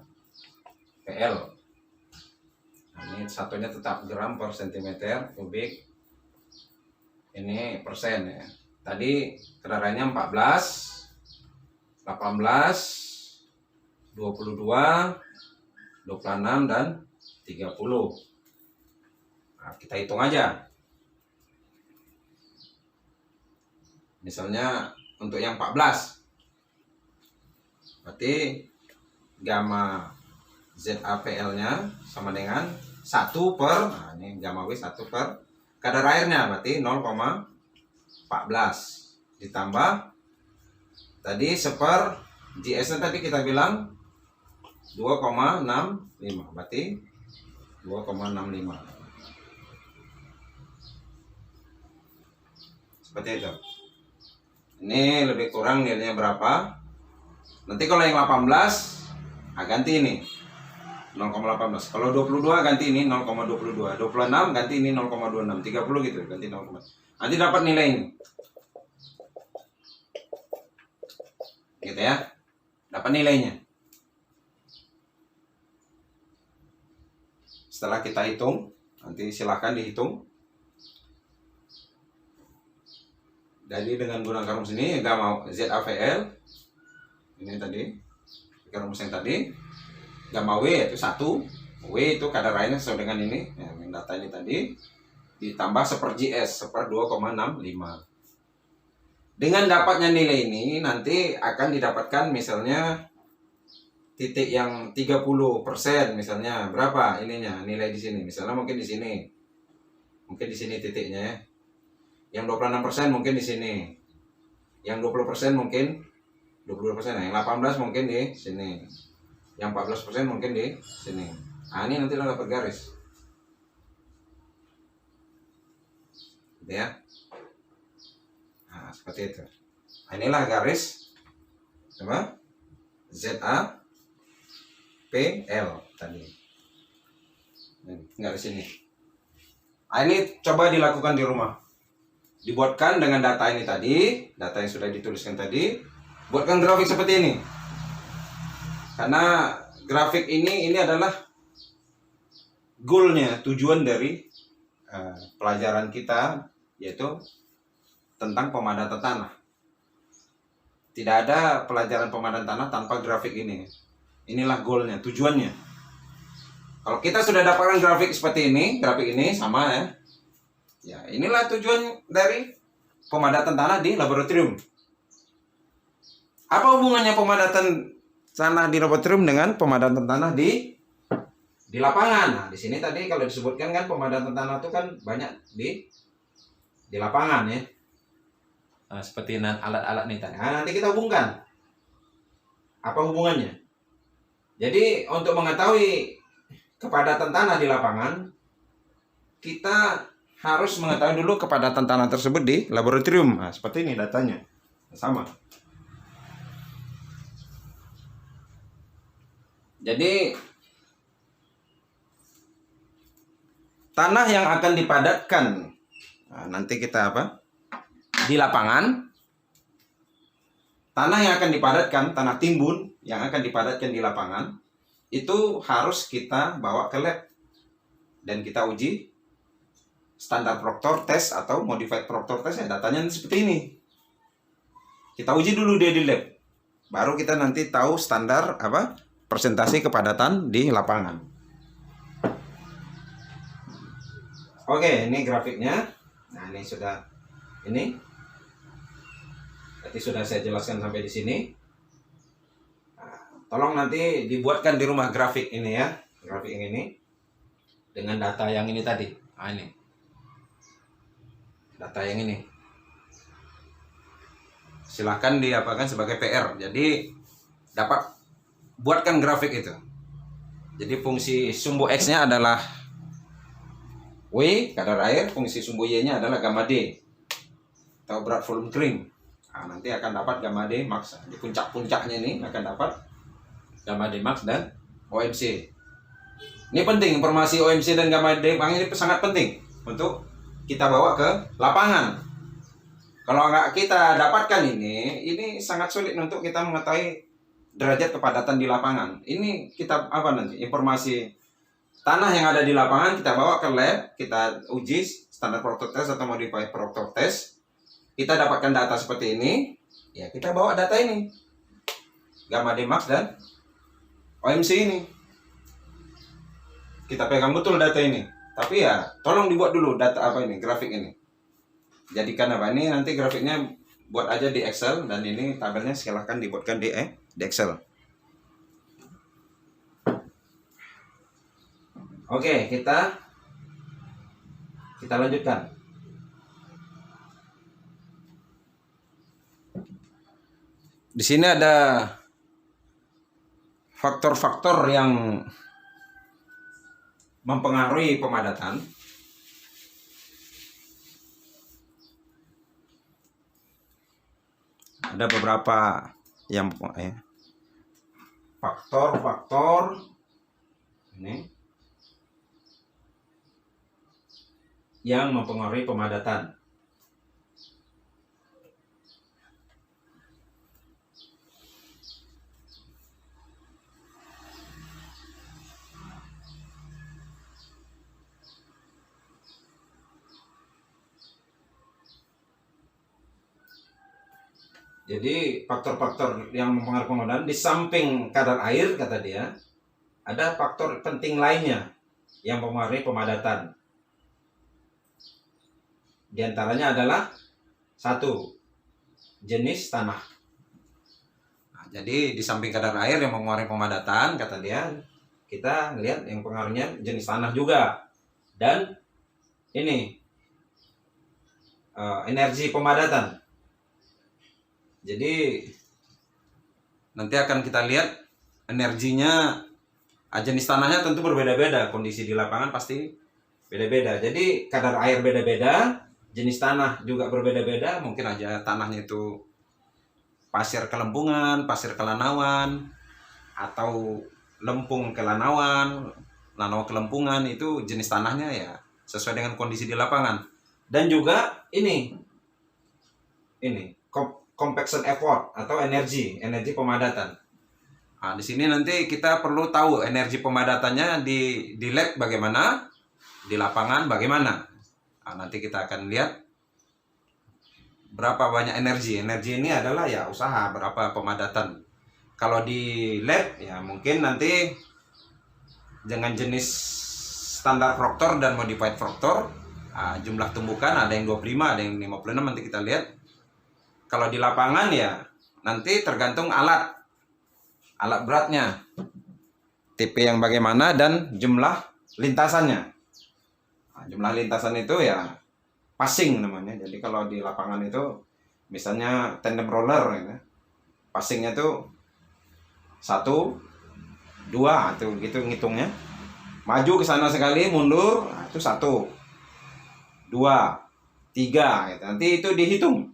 A: Nah, ini satunya tetap gram per cm kubik. Ini persen ya. Tadi kadar airnya 14, 18, 22, 26 dan 30. Nah, kita hitung aja. Misalnya untuk yang 14. Berarti gamma ZAPL-nya sama dengan 1 per, nah ini gamma W 1 per kadar airnya, berarti 0,14 ditambah tadi seper GS-nya tadi kita bilang 2,65 berarti 2,65 seperti itu. Ini lebih kurang nilainya berapa? Nanti kalau yang 18 ganti ini 0,18. Kalau 22 ganti ini 0,22. 26 ganti ini 0,26. 30 gitu ganti 0, nanti dapat nilai ini. Gitu ya. Dapat nilainya. Setelah kita hitung, nanti silahkan dihitung. Jadi dengan gunakan rumus ini gamma ZAVL ini tadi, rumus yang tadi, gamma W yaitu 1, W itu kadar airnya sesuai dengan ini, yang data ini tadi, ditambah 1/GS, 2,65. Dengan dapatnya nilai ini nanti akan didapatkan misalnya titik yang 30%, misalnya berapa ininya nilai di sini, misalnya mungkin di sini, titiknya ya. Yang 26% mungkin di sini, yang 20% mungkin 20%, yang 18 mungkin di sini, yang 14% mungkin di sini. Nah ini nanti lo dapat garis, gitu ya. Nah seperti itu. Nah, inilah garis apa? ZAPL tadi. Garis ini. Nah, ini coba dilakukan di rumah. Dibuatkan dengan data ini tadi, data yang sudah dituliskan tadi, buatkan grafik seperti ini. Karena grafik ini adalah goalnya, tujuan dari pelajaran kita, yaitu tentang pemadatan tanah. Tidak ada pelajaran pemadatan tanah tanpa grafik ini. Inilah goalnya, tujuannya. Kalau kita sudah dapatkan grafik seperti ini, grafik ini sama ya. Ya, inilah tujuan dari pemadatan tanah di laboratorium. Apa hubungannya pemadatan tanah di laboratorium dengan pemadatan tanah di lapangan? Nah, di sini tadi kalau disebutkan kan pemadatan tanah itu kan banyak di lapangan ya. Nah, seperti alat-alat nih tadi. Nah, nanti kita hubungkan. Apa hubungannya? Jadi untuk mengetahui kepadatan tanah di lapangan, kita harus mengetahui dulu kepadatan tanah tersebut di laboratorium. Nah, seperti ini datanya. Sama. Jadi tanah yang akan dipadatkan, nah, nanti kita apa? Di lapangan, tanah yang akan dipadatkan, tanah timbun yang akan dipadatkan di lapangan, itu harus kita bawa ke lab dan kita uji standar Proctor test atau modified Proctor test ya, datanya seperti ini. Kita uji dulu dia di lab. Baru kita nanti tahu standar apa? Persentase kepadatan di lapangan. Oke, ini grafiknya. Nah, ini sudah ini. Berarti sudah saya jelaskan sampai di sini. Nah, tolong nanti dibuatkan di rumah grafik ini ya. Grafik ini dengan data yang ini tadi. Nah, ini. Data yang ini silahkan diapakan sebagai PR. Jadi dapat buatkan grafik itu. Jadi fungsi sumbu X nya adalah W kadar air, fungsi sumbu Y nya adalah gamma D atau berat volume kering. Nah, nanti akan dapat gamma D max. Di puncak-puncaknya ini akan dapat gamma D max dan OMC. Ini penting, informasi OMC dan gamma D max ini sangat penting untuk kita bawa ke lapangan. Kalau nggak kita dapatkan ini sangat sulit untuk kita mengetahui derajat kepadatan di lapangan. Ini kita apa nanti? Informasi tanah yang ada di lapangan kita bawa ke lab, kita uji standar Proctor test atau modified Proctor test. Kita dapatkan data seperti ini, ya kita bawa data ini. Gamma D max dan OMC ini. Kita pegang betul data ini. Tapi ya, tolong dibuat dulu data apa ini, grafik ini. Jadikan apa ini, nanti grafiknya buat aja di Excel, dan ini tabelnya silahkan dibuatkan di Excel. Oke, kita lanjutkan. Di sini ada faktor-faktor yang mempengaruhi pemadatan. Ada beberapa yang faktor-faktor ini yang mempengaruhi pemadatan. Jadi faktor-faktor yang mempengaruhi pemadatan di samping kadar air, kata dia, ada faktor penting lainnya yang mempengaruhi pemadatan. Di antaranya adalah satu, jenis tanah. Nah, jadi di samping kadar air yang mempengaruhi pemadatan, kata dia, kita lihat yang pengaruhnya jenis tanah juga. Dan ini energi pemadatan. Jadi nanti akan kita lihat energinya, jenis tanahnya tentu berbeda-beda, kondisi di lapangan pasti beda-beda. Jadi kadar air beda-beda, jenis tanah juga berbeda-beda. Mungkin aja tanahnya itu pasir kelempungan, pasir kelanauan, atau lempung kelanauan, lanau kelempungan, itu jenis tanahnya ya sesuai dengan kondisi di lapangan. Dan juga ini compaction effort atau energi pemadatan. Nah, di sini nanti kita perlu tahu energi pemadatannya di lab bagaimana, di lapangan bagaimana. Nah, nanti kita akan lihat berapa banyak energi. Energi ini adalah ya usaha berapa pemadatan. Kalau di lab ya mungkin nanti dengan jenis standar Proctor dan modified Proctor, jumlah tumbukan ada yang 25, ada yang 56, nanti kita lihat. Kalau di lapangan ya nanti tergantung alat beratnya, tipe yang bagaimana, dan jumlah lintasannya. Nah, jumlah lintasan itu ya passing namanya. Jadi kalau di lapangan itu misalnya tandem roller ya, passingnya tuh 1, 2 itu gitu ngitungnya. Maju ke sana sekali, mundur, nah itu 1, 2, 3 gitu. Nanti itu dihitung.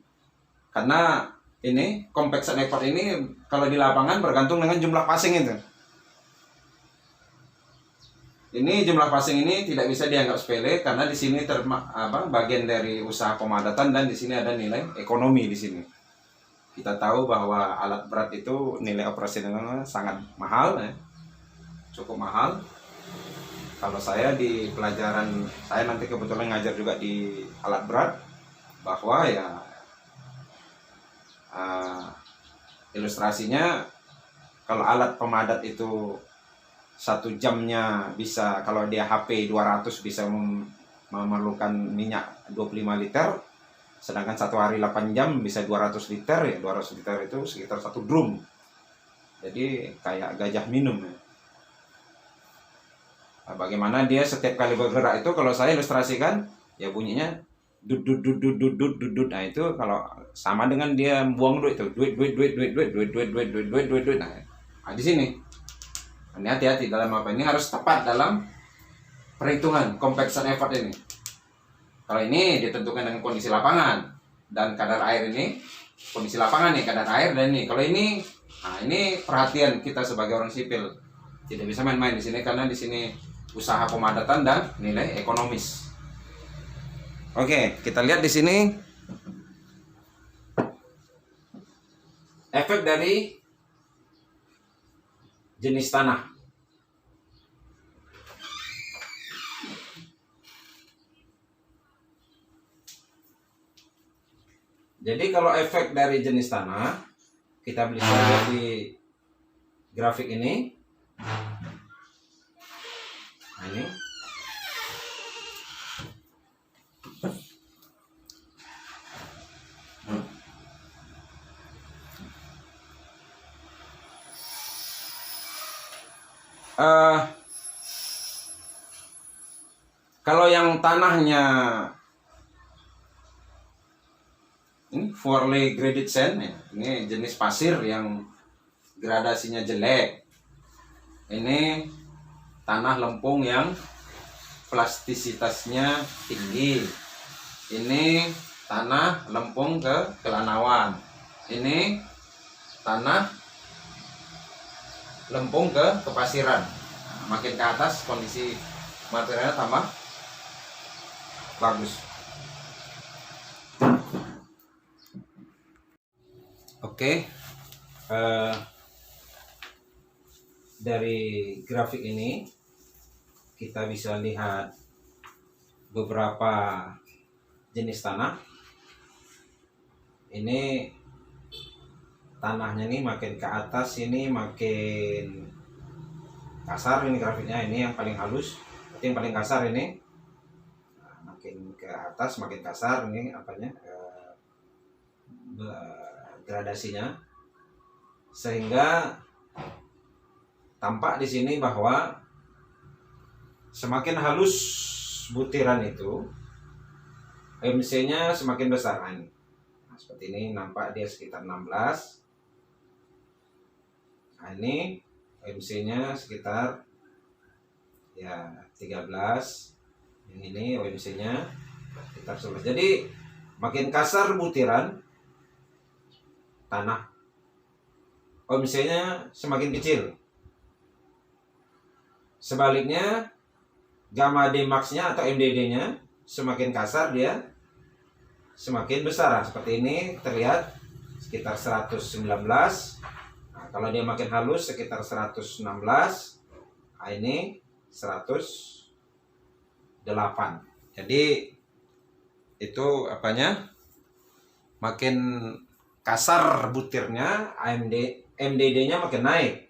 A: Karena ini compaction effort ini kalau di lapangan bergantung dengan jumlah passing itu. Ini jumlah passing ini tidak bisa dianggap sepele karena di sini bagian dari usaha pemadatan, dan di sini ada nilai ekonomi di sini. Kita tahu bahwa alat berat itu nilai operasionalnya sangat mahal ya. Cukup mahal. Kalau saya di pelajaran, saya nanti kebetulan ngajar juga di alat berat, bahwa ya ilustrasinya kalau alat pemadat itu 1 jamnya bisa, kalau dia HP 200 bisa memerlukan minyak 25 liter, sedangkan 1 hari 8 jam bisa 200 liter ya. 200 liter itu sekitar 1 drum. Jadi kayak gajah minum ya. Nah, bagaimana dia setiap kali bergerak itu, kalau saya ilustrasikan ya bunyinya dut. Nah itu kalau sama dengan dia buang duit itu, duit. Nah, di sini ini hati-hati dalam apa, ini harus tepat dalam perhitungan compaction effort ini. Kalau ini ditentukan dengan kondisi lapangan dan kadar air, ini kondisi lapangan nih, kadar air, dan ini kalau ini, nah ini perhatian kita sebagai orang sipil, tidak bisa main-main di sini karena di sini usaha pemadatan dan nilai ekonomis. Oke, kita lihat di sini efek dari jenis tanah. Jadi kalau efek dari jenis tanah, kita bisa lihat di grafik ini. Nah, ini. Kalau yang tanahnya ini poorly graded sand ya, ini jenis pasir yang gradasinya jelek, ini tanah lempung yang plastisitasnya tinggi. Ini tanah lempung ke Kelanawan. Ini tanah lempung ke Kepasiran. Makin ke atas kondisi materialnya tambah bagus. Oke, dari grafik ini kita bisa lihat beberapa jenis tanah. Ini tanahnya nih makin ke atas ini makin kasar, ini grafiknya ini yang paling halus, berarti yang paling kasar ini. Nah, makin ke atas makin kasar ini apanya gradasinya, sehingga tampak di sini bahwa semakin halus butiran itu MC-nya semakin besar. Nah, seperti ini nampak dia sekitar 16. Nah, ini OMC-nya sekitar ya 13. Yang ini OMC-nya sekitar 11. Jadi makin kasar butiran tanah, OMC-nya semakin kecil. Sebaliknya gamma D max-nya atau MDD-nya semakin kasar dia semakin besar. Nah, seperti ini terlihat sekitar 119. Nah, kalau dia makin halus sekitar 116. Nah, ini 108. Jadi itu apanya? Makin kasar butirnya, MDD-nya makin naik.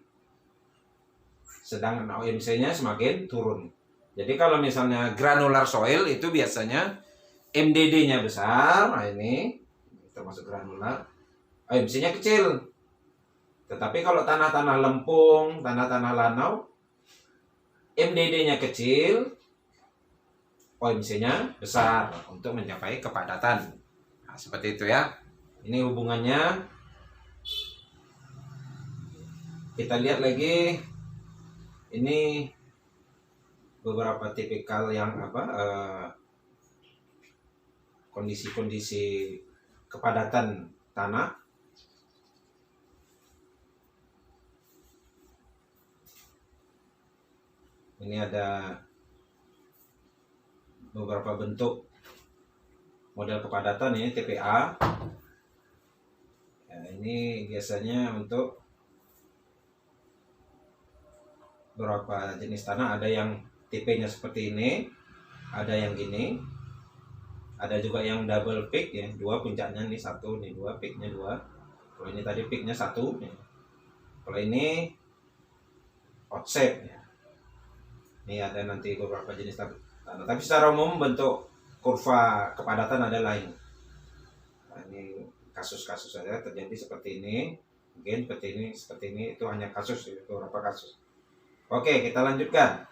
A: Sedangkan OMC-nya semakin turun. Jadi kalau misalnya granular soil itu biasanya MDD-nya besar, nah ini termasuk granular, OMC-nya kecil. Tetapi kalau tanah-tanah lempung, tanah-tanah lanau, MDD-nya kecil, OMC-nya besar untuk mencapai kepadatan. Nah, seperti itu ya. Ini hubungannya. Kita lihat lagi. Ini beberapa tipikal yang kondisi-kondisi kepadatan tanah. Ini ada beberapa bentuk model kepadatan, ini TPA. Ya, ini biasanya untuk beberapa jenis tanah, ada yang tipenya seperti ini, ada yang gini, ada juga yang double peak ya, dua puncaknya, ini satu, ini dua, peaknya dua. Kalau ini tadi peaknya satu ya. Kalau ini outshape ya. Ini ada nanti beberapa jenis tanah, tapi secara umum bentuk kurva kepadatan ada lain. Nah, ini kasus-kasus saja terjadi seperti ini, mungkin seperti ini itu hanya kasus, itu beberapa kasus. Oke, kita lanjutkan.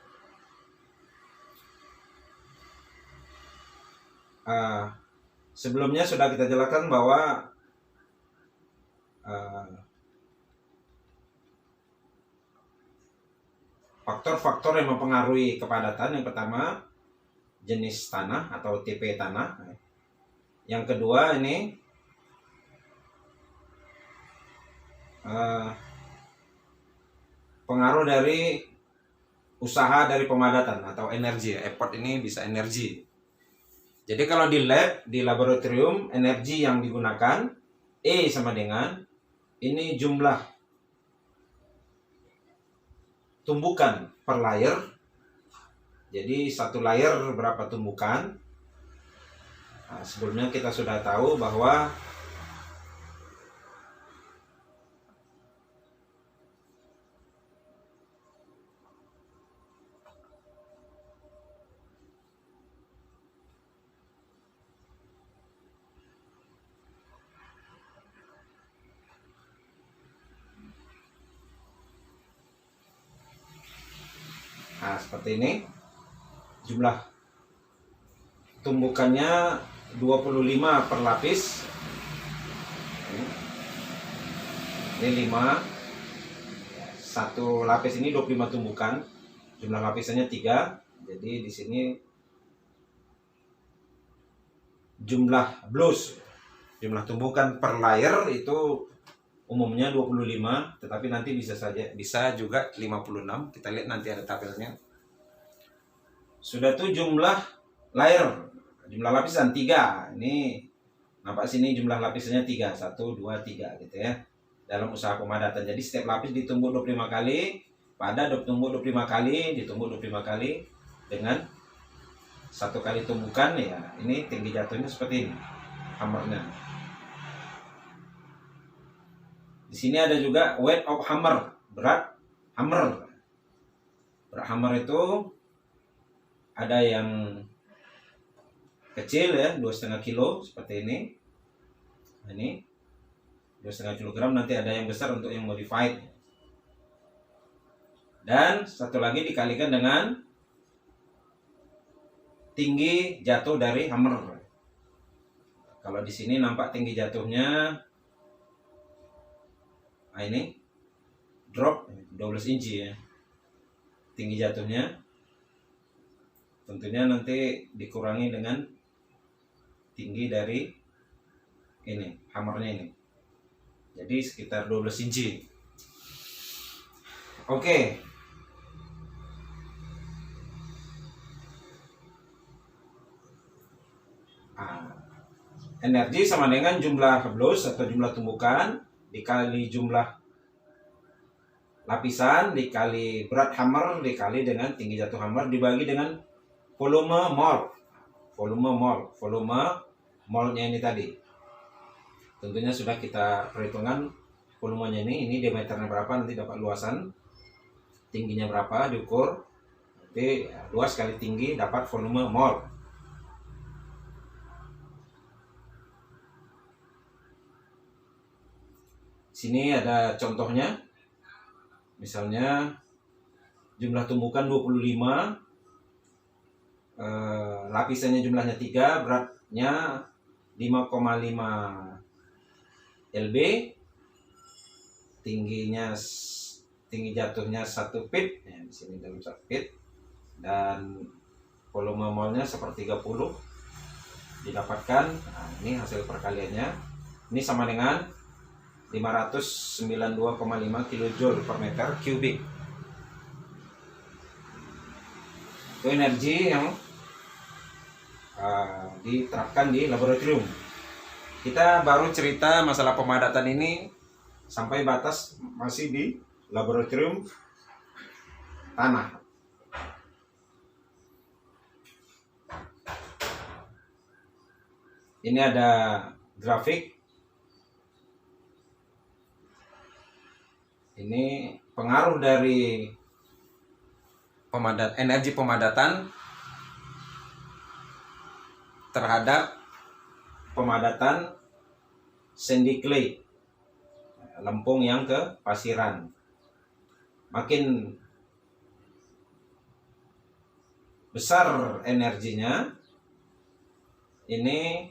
A: Sebelumnya sudah kita jelaskan bahwa faktor-faktor yang mempengaruhi kepadatan, yang pertama jenis tanah atau tipe tanah. Yang kedua ini pengaruh dari usaha dari pemadatan atau energi. Effort ini bisa energi. Jadi kalau di lab, di laboratorium, energi yang digunakan E sama dengan ini jumlah tumbukan per layer. Jadi satu layer berapa tumbukan. Nah, sebelumnya kita sudah tahu bahwa seperti ini. Jumlah tumbukannya 25 per lapis. Ini 5, satu lapis ini 25 tumbukan, jumlah lapisannya 3. Jadi di sini jumlah blouse, jumlah tumbukan per layer itu umumnya 25, tetapi nanti bisa juga 56. Kita lihat nanti ada tabelnya. Sudah tuh jumlah layer, jumlah lapisan 3. Ini nampak sini jumlah lapisannya 3, 1, 2, 3 gitu ya. Dalam usaha pemadatan. Jadi setiap lapis ditumbuk 25 kali, pada ditumbuk 25 kali, ditumbuk 25 kali dengan 1 kali tumbukan ya. Ini tinggi jatuhnya seperti ini hammernya. Di sini ada juga weight of hammer, berat hammer. Berat hammer itu ada yang kecil ya, 2,5 kilo seperti ini. Ini 2,5 kilogram. Nanti ada yang besar untuk yang modified. Dan satu lagi dikalikan dengan tinggi jatuh dari hammer. Kalau di sini nampak tinggi jatuhnya, nah ini drop 12 inci ya. Tinggi jatuhnya tentunya nanti dikurangi dengan tinggi dari ini hammernya ini. Jadi sekitar 12 inci. Oke. Energi sama dengan jumlah blouse atau jumlah tumbukan dikali jumlah lapisan dikali berat hammer dikali dengan tinggi jatuh hammer dibagi dengan volume mol. Volume molnya ini tadi. Tentunya sudah kita perhitungkan volumenya ini diameternya berapa, nanti dapat luasan. Tingginya berapa diukur. Nanti luas kali tinggi dapat volume mol. Sini ada contohnya. Misalnya jumlah tumbukan 25, lapisannya jumlahnya 3, beratnya 5,5 lb, tinggi jatuhnya 1 feet ya, di sini dalam 1 feet, dan volume molnya sepertiga 30 didapatkan. Nah, ini hasil perkaliannya. Ini sama dengan 592,5 kJ per meter kubik. Itu energi yang diterapkan di laboratorium. Kita baru cerita masalah pemadatan ini sampai batas masih di laboratorium tanah. Ini ada grafik. Ini pengaruh dari energi pemadatan terhadap pemadatan sandy clay, lempung yang ke pasiran. Makin besar energinya, ini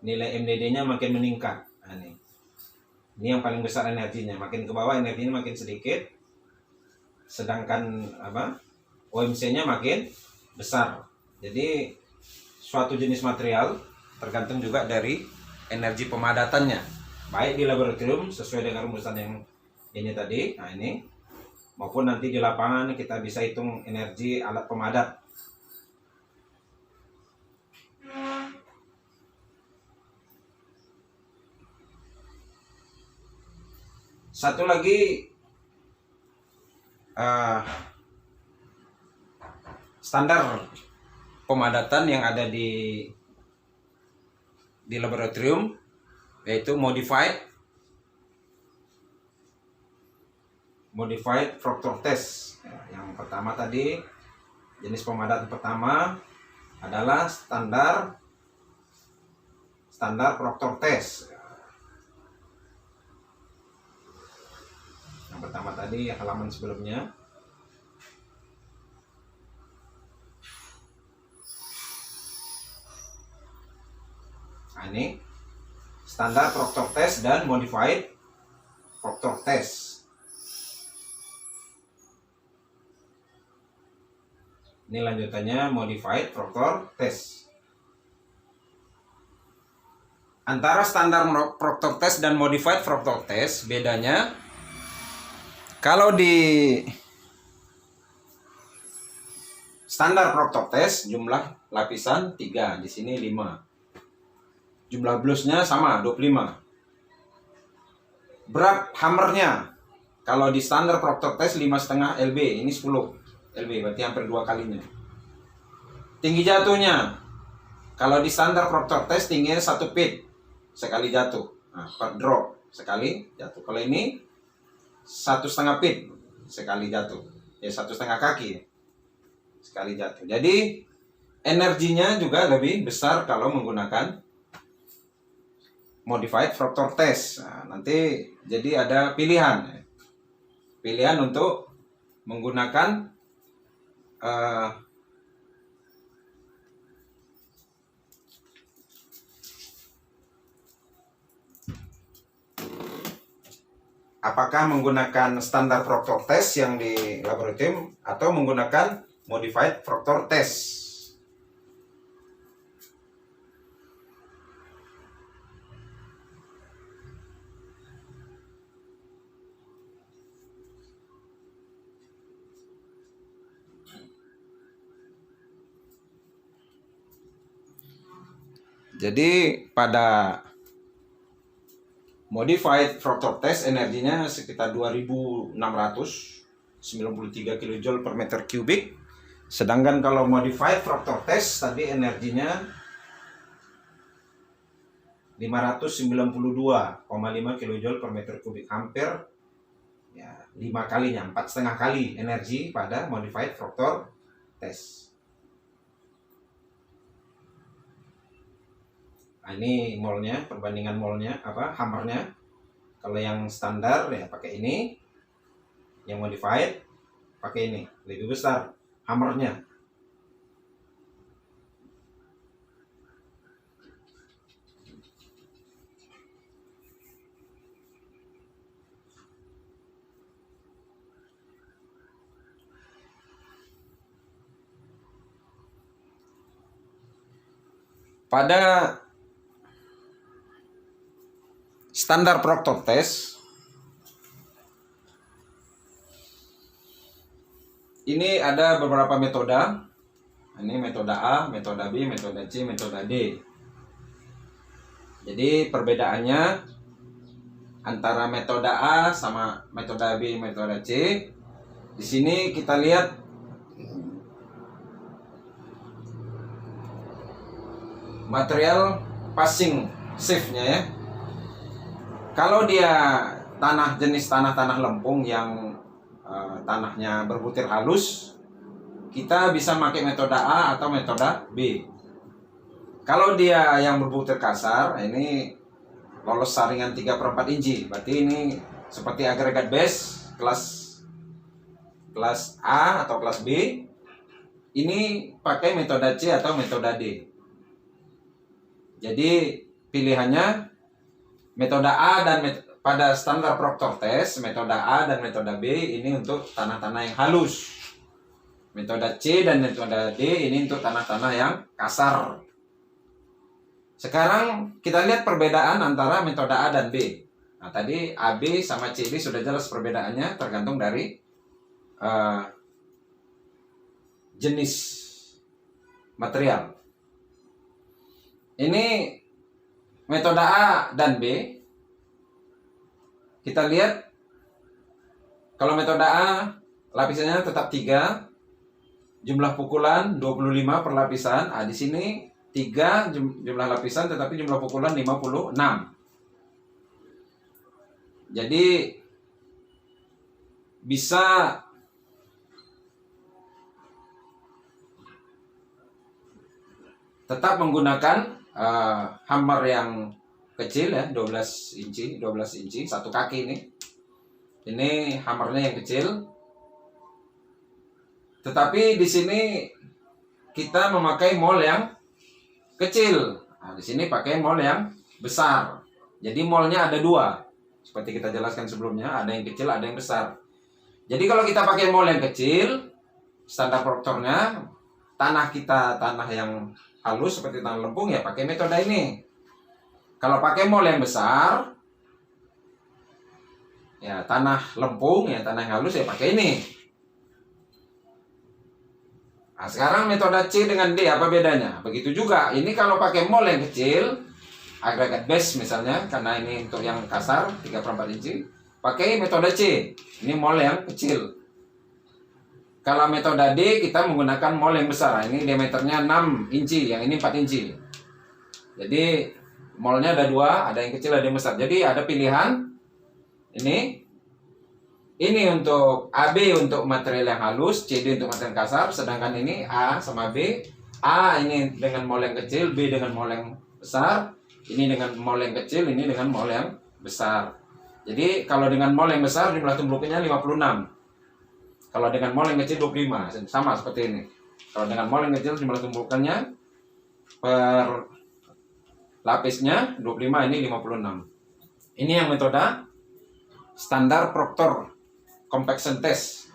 A: nilai MDD-nya makin meningkat. Nah, ini yang paling besar energinya. Makin ke bawah energinya makin sedikit, sedangkan OMC-nya makin besar. Jadi suatu jenis material tergantung juga dari energi pemadatannya, baik di laboratorium sesuai dengan rumusan yang ini tadi, nah ini, maupun nanti di lapangan kita bisa hitung energi alat pemadat. Satu lagi standar pemadatan yang ada di laboratorium, yaitu modified Proctor test. Yang pertama tadi, jenis pemadatan pertama adalah standar Proctor test. Yang pertama tadi halaman sebelumnya. Nah, ini standar Proctor test dan modified Proctor test. Ini lanjutannya modified proctor test. Antara standar proctor test dan modified proctor test bedanya, kalau di standar proctor test jumlah lapisan 3, di sini 5. Jumlah blusnya sama 25. Berat hammernya kalau di standar proctor test 5,5 lb, ini 10 lb, berarti hampir 2 kalinya. Tinggi jatuhnya kalau di standar proctor test tingginya 1 feet sekali jatuh, nah, per drop sekali jatuh. Kalau ini 1,5 feet sekali jatuh, ya 1,5 kaki sekali jatuh. Jadi energinya juga lebih besar kalau menggunakan modified proctor test. Nah, nanti jadi ada pilihan untuk menggunakan apakah menggunakan standar proctor test yang di laboratorium atau menggunakan modified proctor test. Jadi pada modified proctor test energinya sekitar 2693 kJ per meter kubik. Sedangkan kalau modified proctor test tadi energinya 592,5 kJ per meter kubik, hampir ya 5 kalinya, 4,5 kali energi pada modified proctor test. Nah, ini molnya, perbandingan molnya, hammernya. Kalau yang standar ya pakai ini, yang modified pakai ini, lebih besar hammernya. Pada standar proctor test ini ada beberapa metode. Ini metode A, metode B, metode C, metode D. Jadi perbedaannya antara metode A sama metode B, metode C. Di sini kita lihat material passing shift-nya ya. Kalau dia jenis tanah lempung yang tanahnya berbutir halus, kita bisa pakai metode A atau metode B. Kalau dia yang berbutir kasar, ini lolos saringan 3/4 inci. Berarti ini seperti agregat base kelas A atau kelas B. Ini pakai metode C atau metode D. Jadi pilihannya metode A dan pada standar proctor test, metode A dan metode B ini untuk tanah-tanah yang halus. Metode C dan metode D ini untuk tanah-tanah yang kasar. Sekarang kita lihat perbedaan antara metode A dan B. Nah, tadi AB sama CB sudah jelas perbedaannya tergantung dari jenis material. Ini metode A dan B. Kita lihat kalau metode A lapisannya tetap 3, jumlah pukulan 25 per lapisan. Nah, di sini 3 jumlah lapisan tetapi jumlah pukulan 56. Jadi bisa tetap menggunakan hammer yang kecil ya, 12 inci, 1 kaki ini. Ini hammernya yang kecil. Tetapi di sini kita memakai mol yang kecil. Nah, di sini pakai mol yang besar. Jadi molnya ada 2. Seperti kita jelaskan sebelumnya, ada yang kecil, ada yang besar. Jadi kalau kita pakai mol yang kecil, standar proctornya tanah kita tanah yang halus seperti tanah lempung, ya pakai metode ini. Kalau pakai mol yang besar, ya tanah lempung, ya tanah yang halus, ya pakai ini. Nah, sekarang metode C dengan D apa bedanya? Begitu juga, ini kalau pakai mol yang kecil, agregat base misalnya, karena ini untuk yang kasar 3/4 inci, pakai metode C, ini mol yang kecil. Kalau metode D kita menggunakan mol yang besar, ini diameternya 6 inci, yang ini 4 inci. Jadi molnya ada dua, ada yang kecil, ada yang besar. Jadi ada pilihan, ini untuk AB untuk material yang halus, CD untuk material kasar, sedangkan ini A sama B. A ini dengan mol yang kecil, B dengan mol yang besar, ini dengan mol yang kecil, ini dengan mol yang besar. Jadi kalau dengan mol yang besar jumlah tumbukannya 56. Kalau dengan mol yang kecil 25, sama seperti ini. Kalau dengan mol yang kecil jumlah tumbukannya per lapisnya 25, ini 56. Ini yang metode standar Proctor compaction test.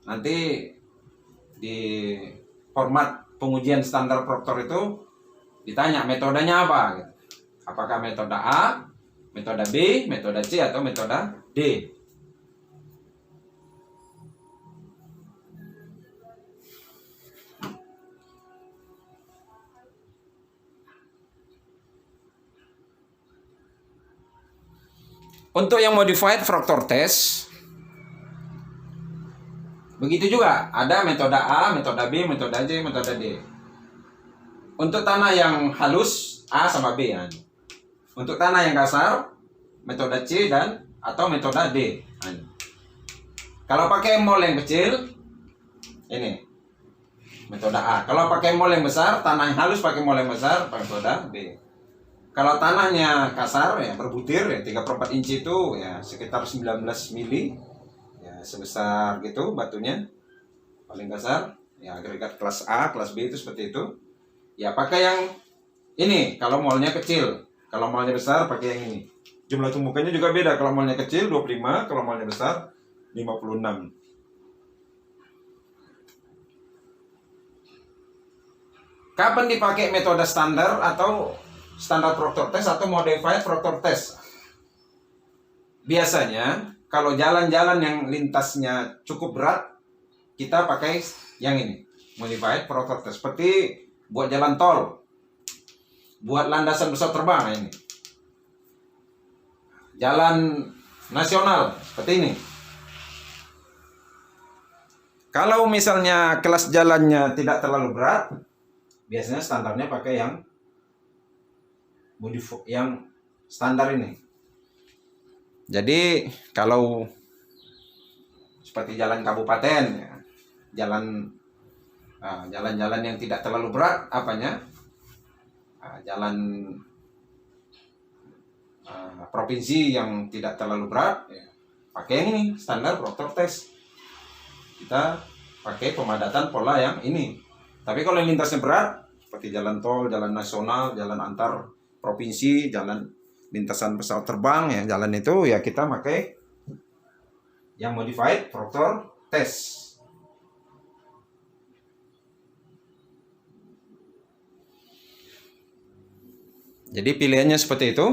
A: Nanti di format pengujian standar Proctor itu ditanya metodenya apa gitu. Apakah metode A, metode B, metode C, atau metode D. Untuk yang modified Proctor test, begitu juga, ada metode A, metode B, metode C, metode D. Untuk tanah yang halus, A sama B. Untuk tanah yang kasar, metode C dan atau metode D. Kalau pakai mol yang kecil, ini metode A. Kalau pakai mol yang besar, tanah yang halus pakai mol yang besar, metode B. Kalau tanahnya kasar, ya berbutir, ya 3/4 inci itu ya sekitar 19 mili, ya sebesar gitu batunya, paling kasar. Ya agregat kelas A, kelas B itu seperti itu. Ya pakai yang ini kalau molnya kecil. Kalau molnya besar pakai yang ini. Jumlah tumbukannya juga beda. Kalau molnya kecil 25, kalau molnya besar 56. Kapan dipakai metode standar atau standar Proctor test atau modified Proctor test? Biasanya kalau jalan-jalan yang lintasnya cukup berat, kita pakai yang ini, modified Proctor test. Seperti buat jalan tol, buat landasan pesawat terbang, ini jalan nasional seperti ini. Kalau misalnya kelas jalannya tidak terlalu berat, biasanya standarnya pakai yang standar ini. Jadi kalau seperti jalan kabupaten, ya, jalan-jalan yang tidak terlalu berat, jalan provinsi yang tidak terlalu berat, ya, pakai yang ini standar Proctor test. Kita pakai pemadatan pola yang ini. Tapi kalau yang lintasnya berat, seperti jalan tol, jalan nasional, jalan antar provinsi, jalan lintasan pesawat terbang, ya jalan itu ya kita pakai yang modified Proctor test. Jadi pilihannya seperti itu.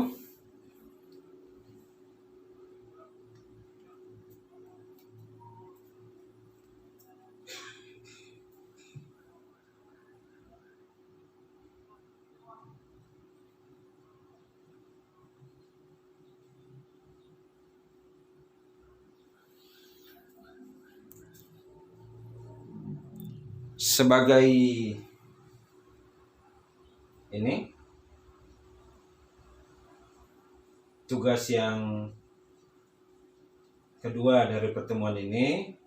A: Sebagai ini tugas yang kedua dari pertemuan ini,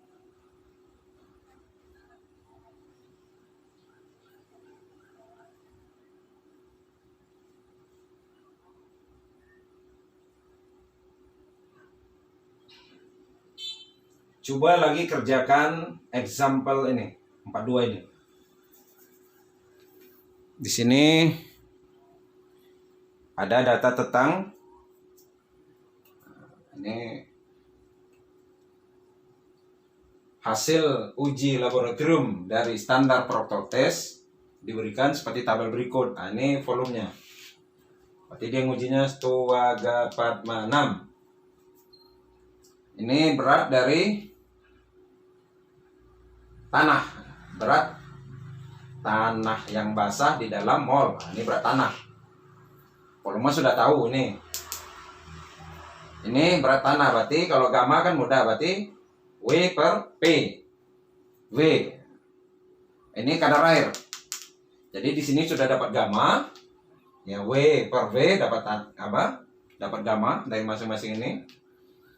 A: coba lagi kerjakan example ini 42 ini. Di sini ada data tentang ini hasil uji laboratorium dari standar Proctor test diberikan seperti tabel berikut. Nah, ini volumenya. Berarti dia ngujinya Stoaga Padma 6. Ini berat dari tanah, berat tanah yang basah di dalam mol. Nah, ini berat tanah. Volume sudah tahu ini. Ini berat tanah, berarti kalau gamma kan mudah, berarti W per P. W. Ini kadar air. Jadi di sini sudah dapat gamma. Ya, W per V dapat apa? Dapat gamma dari masing-masing ini.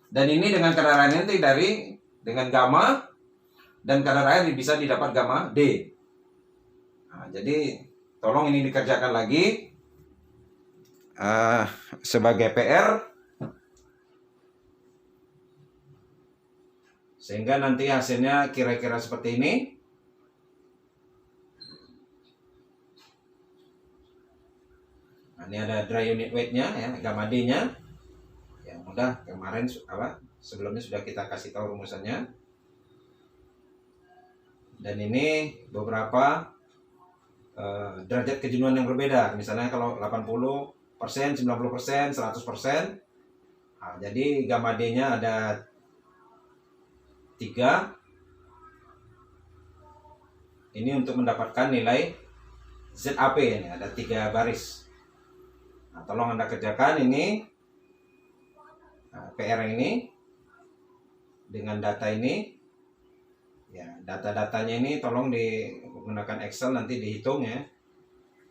A: Dan ini dengan kadar air nanti dengan gamma dan kadar air bisa didapat gamma D. Nah, jadi tolong ini dikerjakan lagi sebagai PR, sehingga nanti hasilnya kira-kira seperti ini. Nah, ini ada dry unit weight-nya ya, gamma D-nya. Ya mudah, kemarin sebelumnya sudah kita kasih tahu rumusannya. Dan ini beberapa derajat kejenuhan yang berbeda. Misalnya kalau 80%, 90%, 100%. Nah, jadi gamma D-nya ada 3. Ini untuk mendapatkan nilai ZAP, ini ada 3 baris. Nah, tolong Anda kerjakan ini. PR ini dengan data ini ya, data-datanya ini tolong menggunakan Excel, nanti dihitung ya.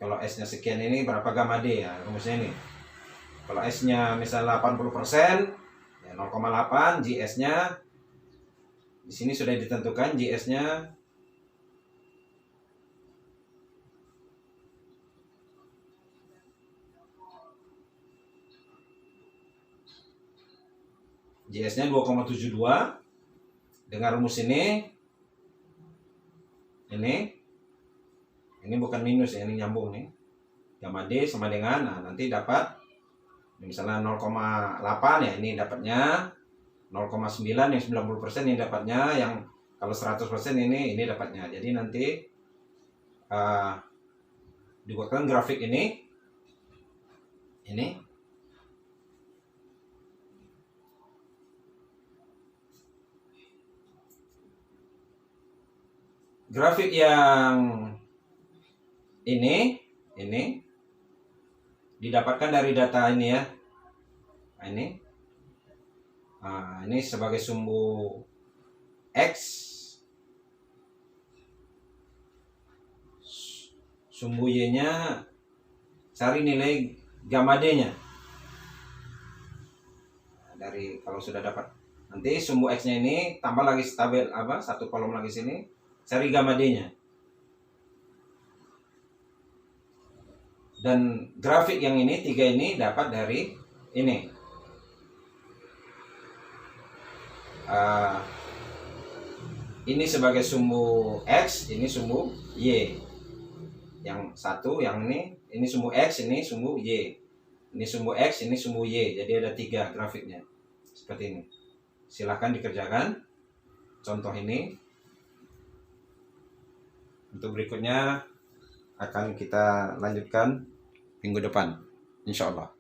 A: Kalau S nya sekian, ini berapa gamma D ya, rumusnya ini. Kalau S nya misalnya 80% ya 0,8, GS nya di sini sudah ditentukan, GS nya GS-nya 2,72 dengan rumus ini bukan minus ya, ini nyambung nih. Gamma D sama dengan, nah nanti dapat misalnya 0,8 ya, ini dapatnya 0,9, yang 90% ini dapatnya, yang kalau 100% ini dapatnya. Jadi nanti dibuatkan grafik ini grafik yang ini didapatkan dari data ini ya. Nah, ini sebagai sumbu X, sumbu Y-nya cari nilai gamma D-nya. Nah, dari kalau sudah dapat, nanti sumbu X-nya ini tambah lagi tabel satu kolom lagi sini, cari gamma D-nya. Dan grafik yang ini 3 ini dapat dari ini. Ini sebagai sumbu X, ini sumbu Y. Yang satu, yang ini sumbu X, ini sumbu Y. Ini sumbu X, ini sumbu Y. Jadi ada 3 grafiknya. Seperti ini. Silahkan dikerjakan contoh ini. Untuk berikutnya akan kita lanjutkan minggu depan, insya Allah.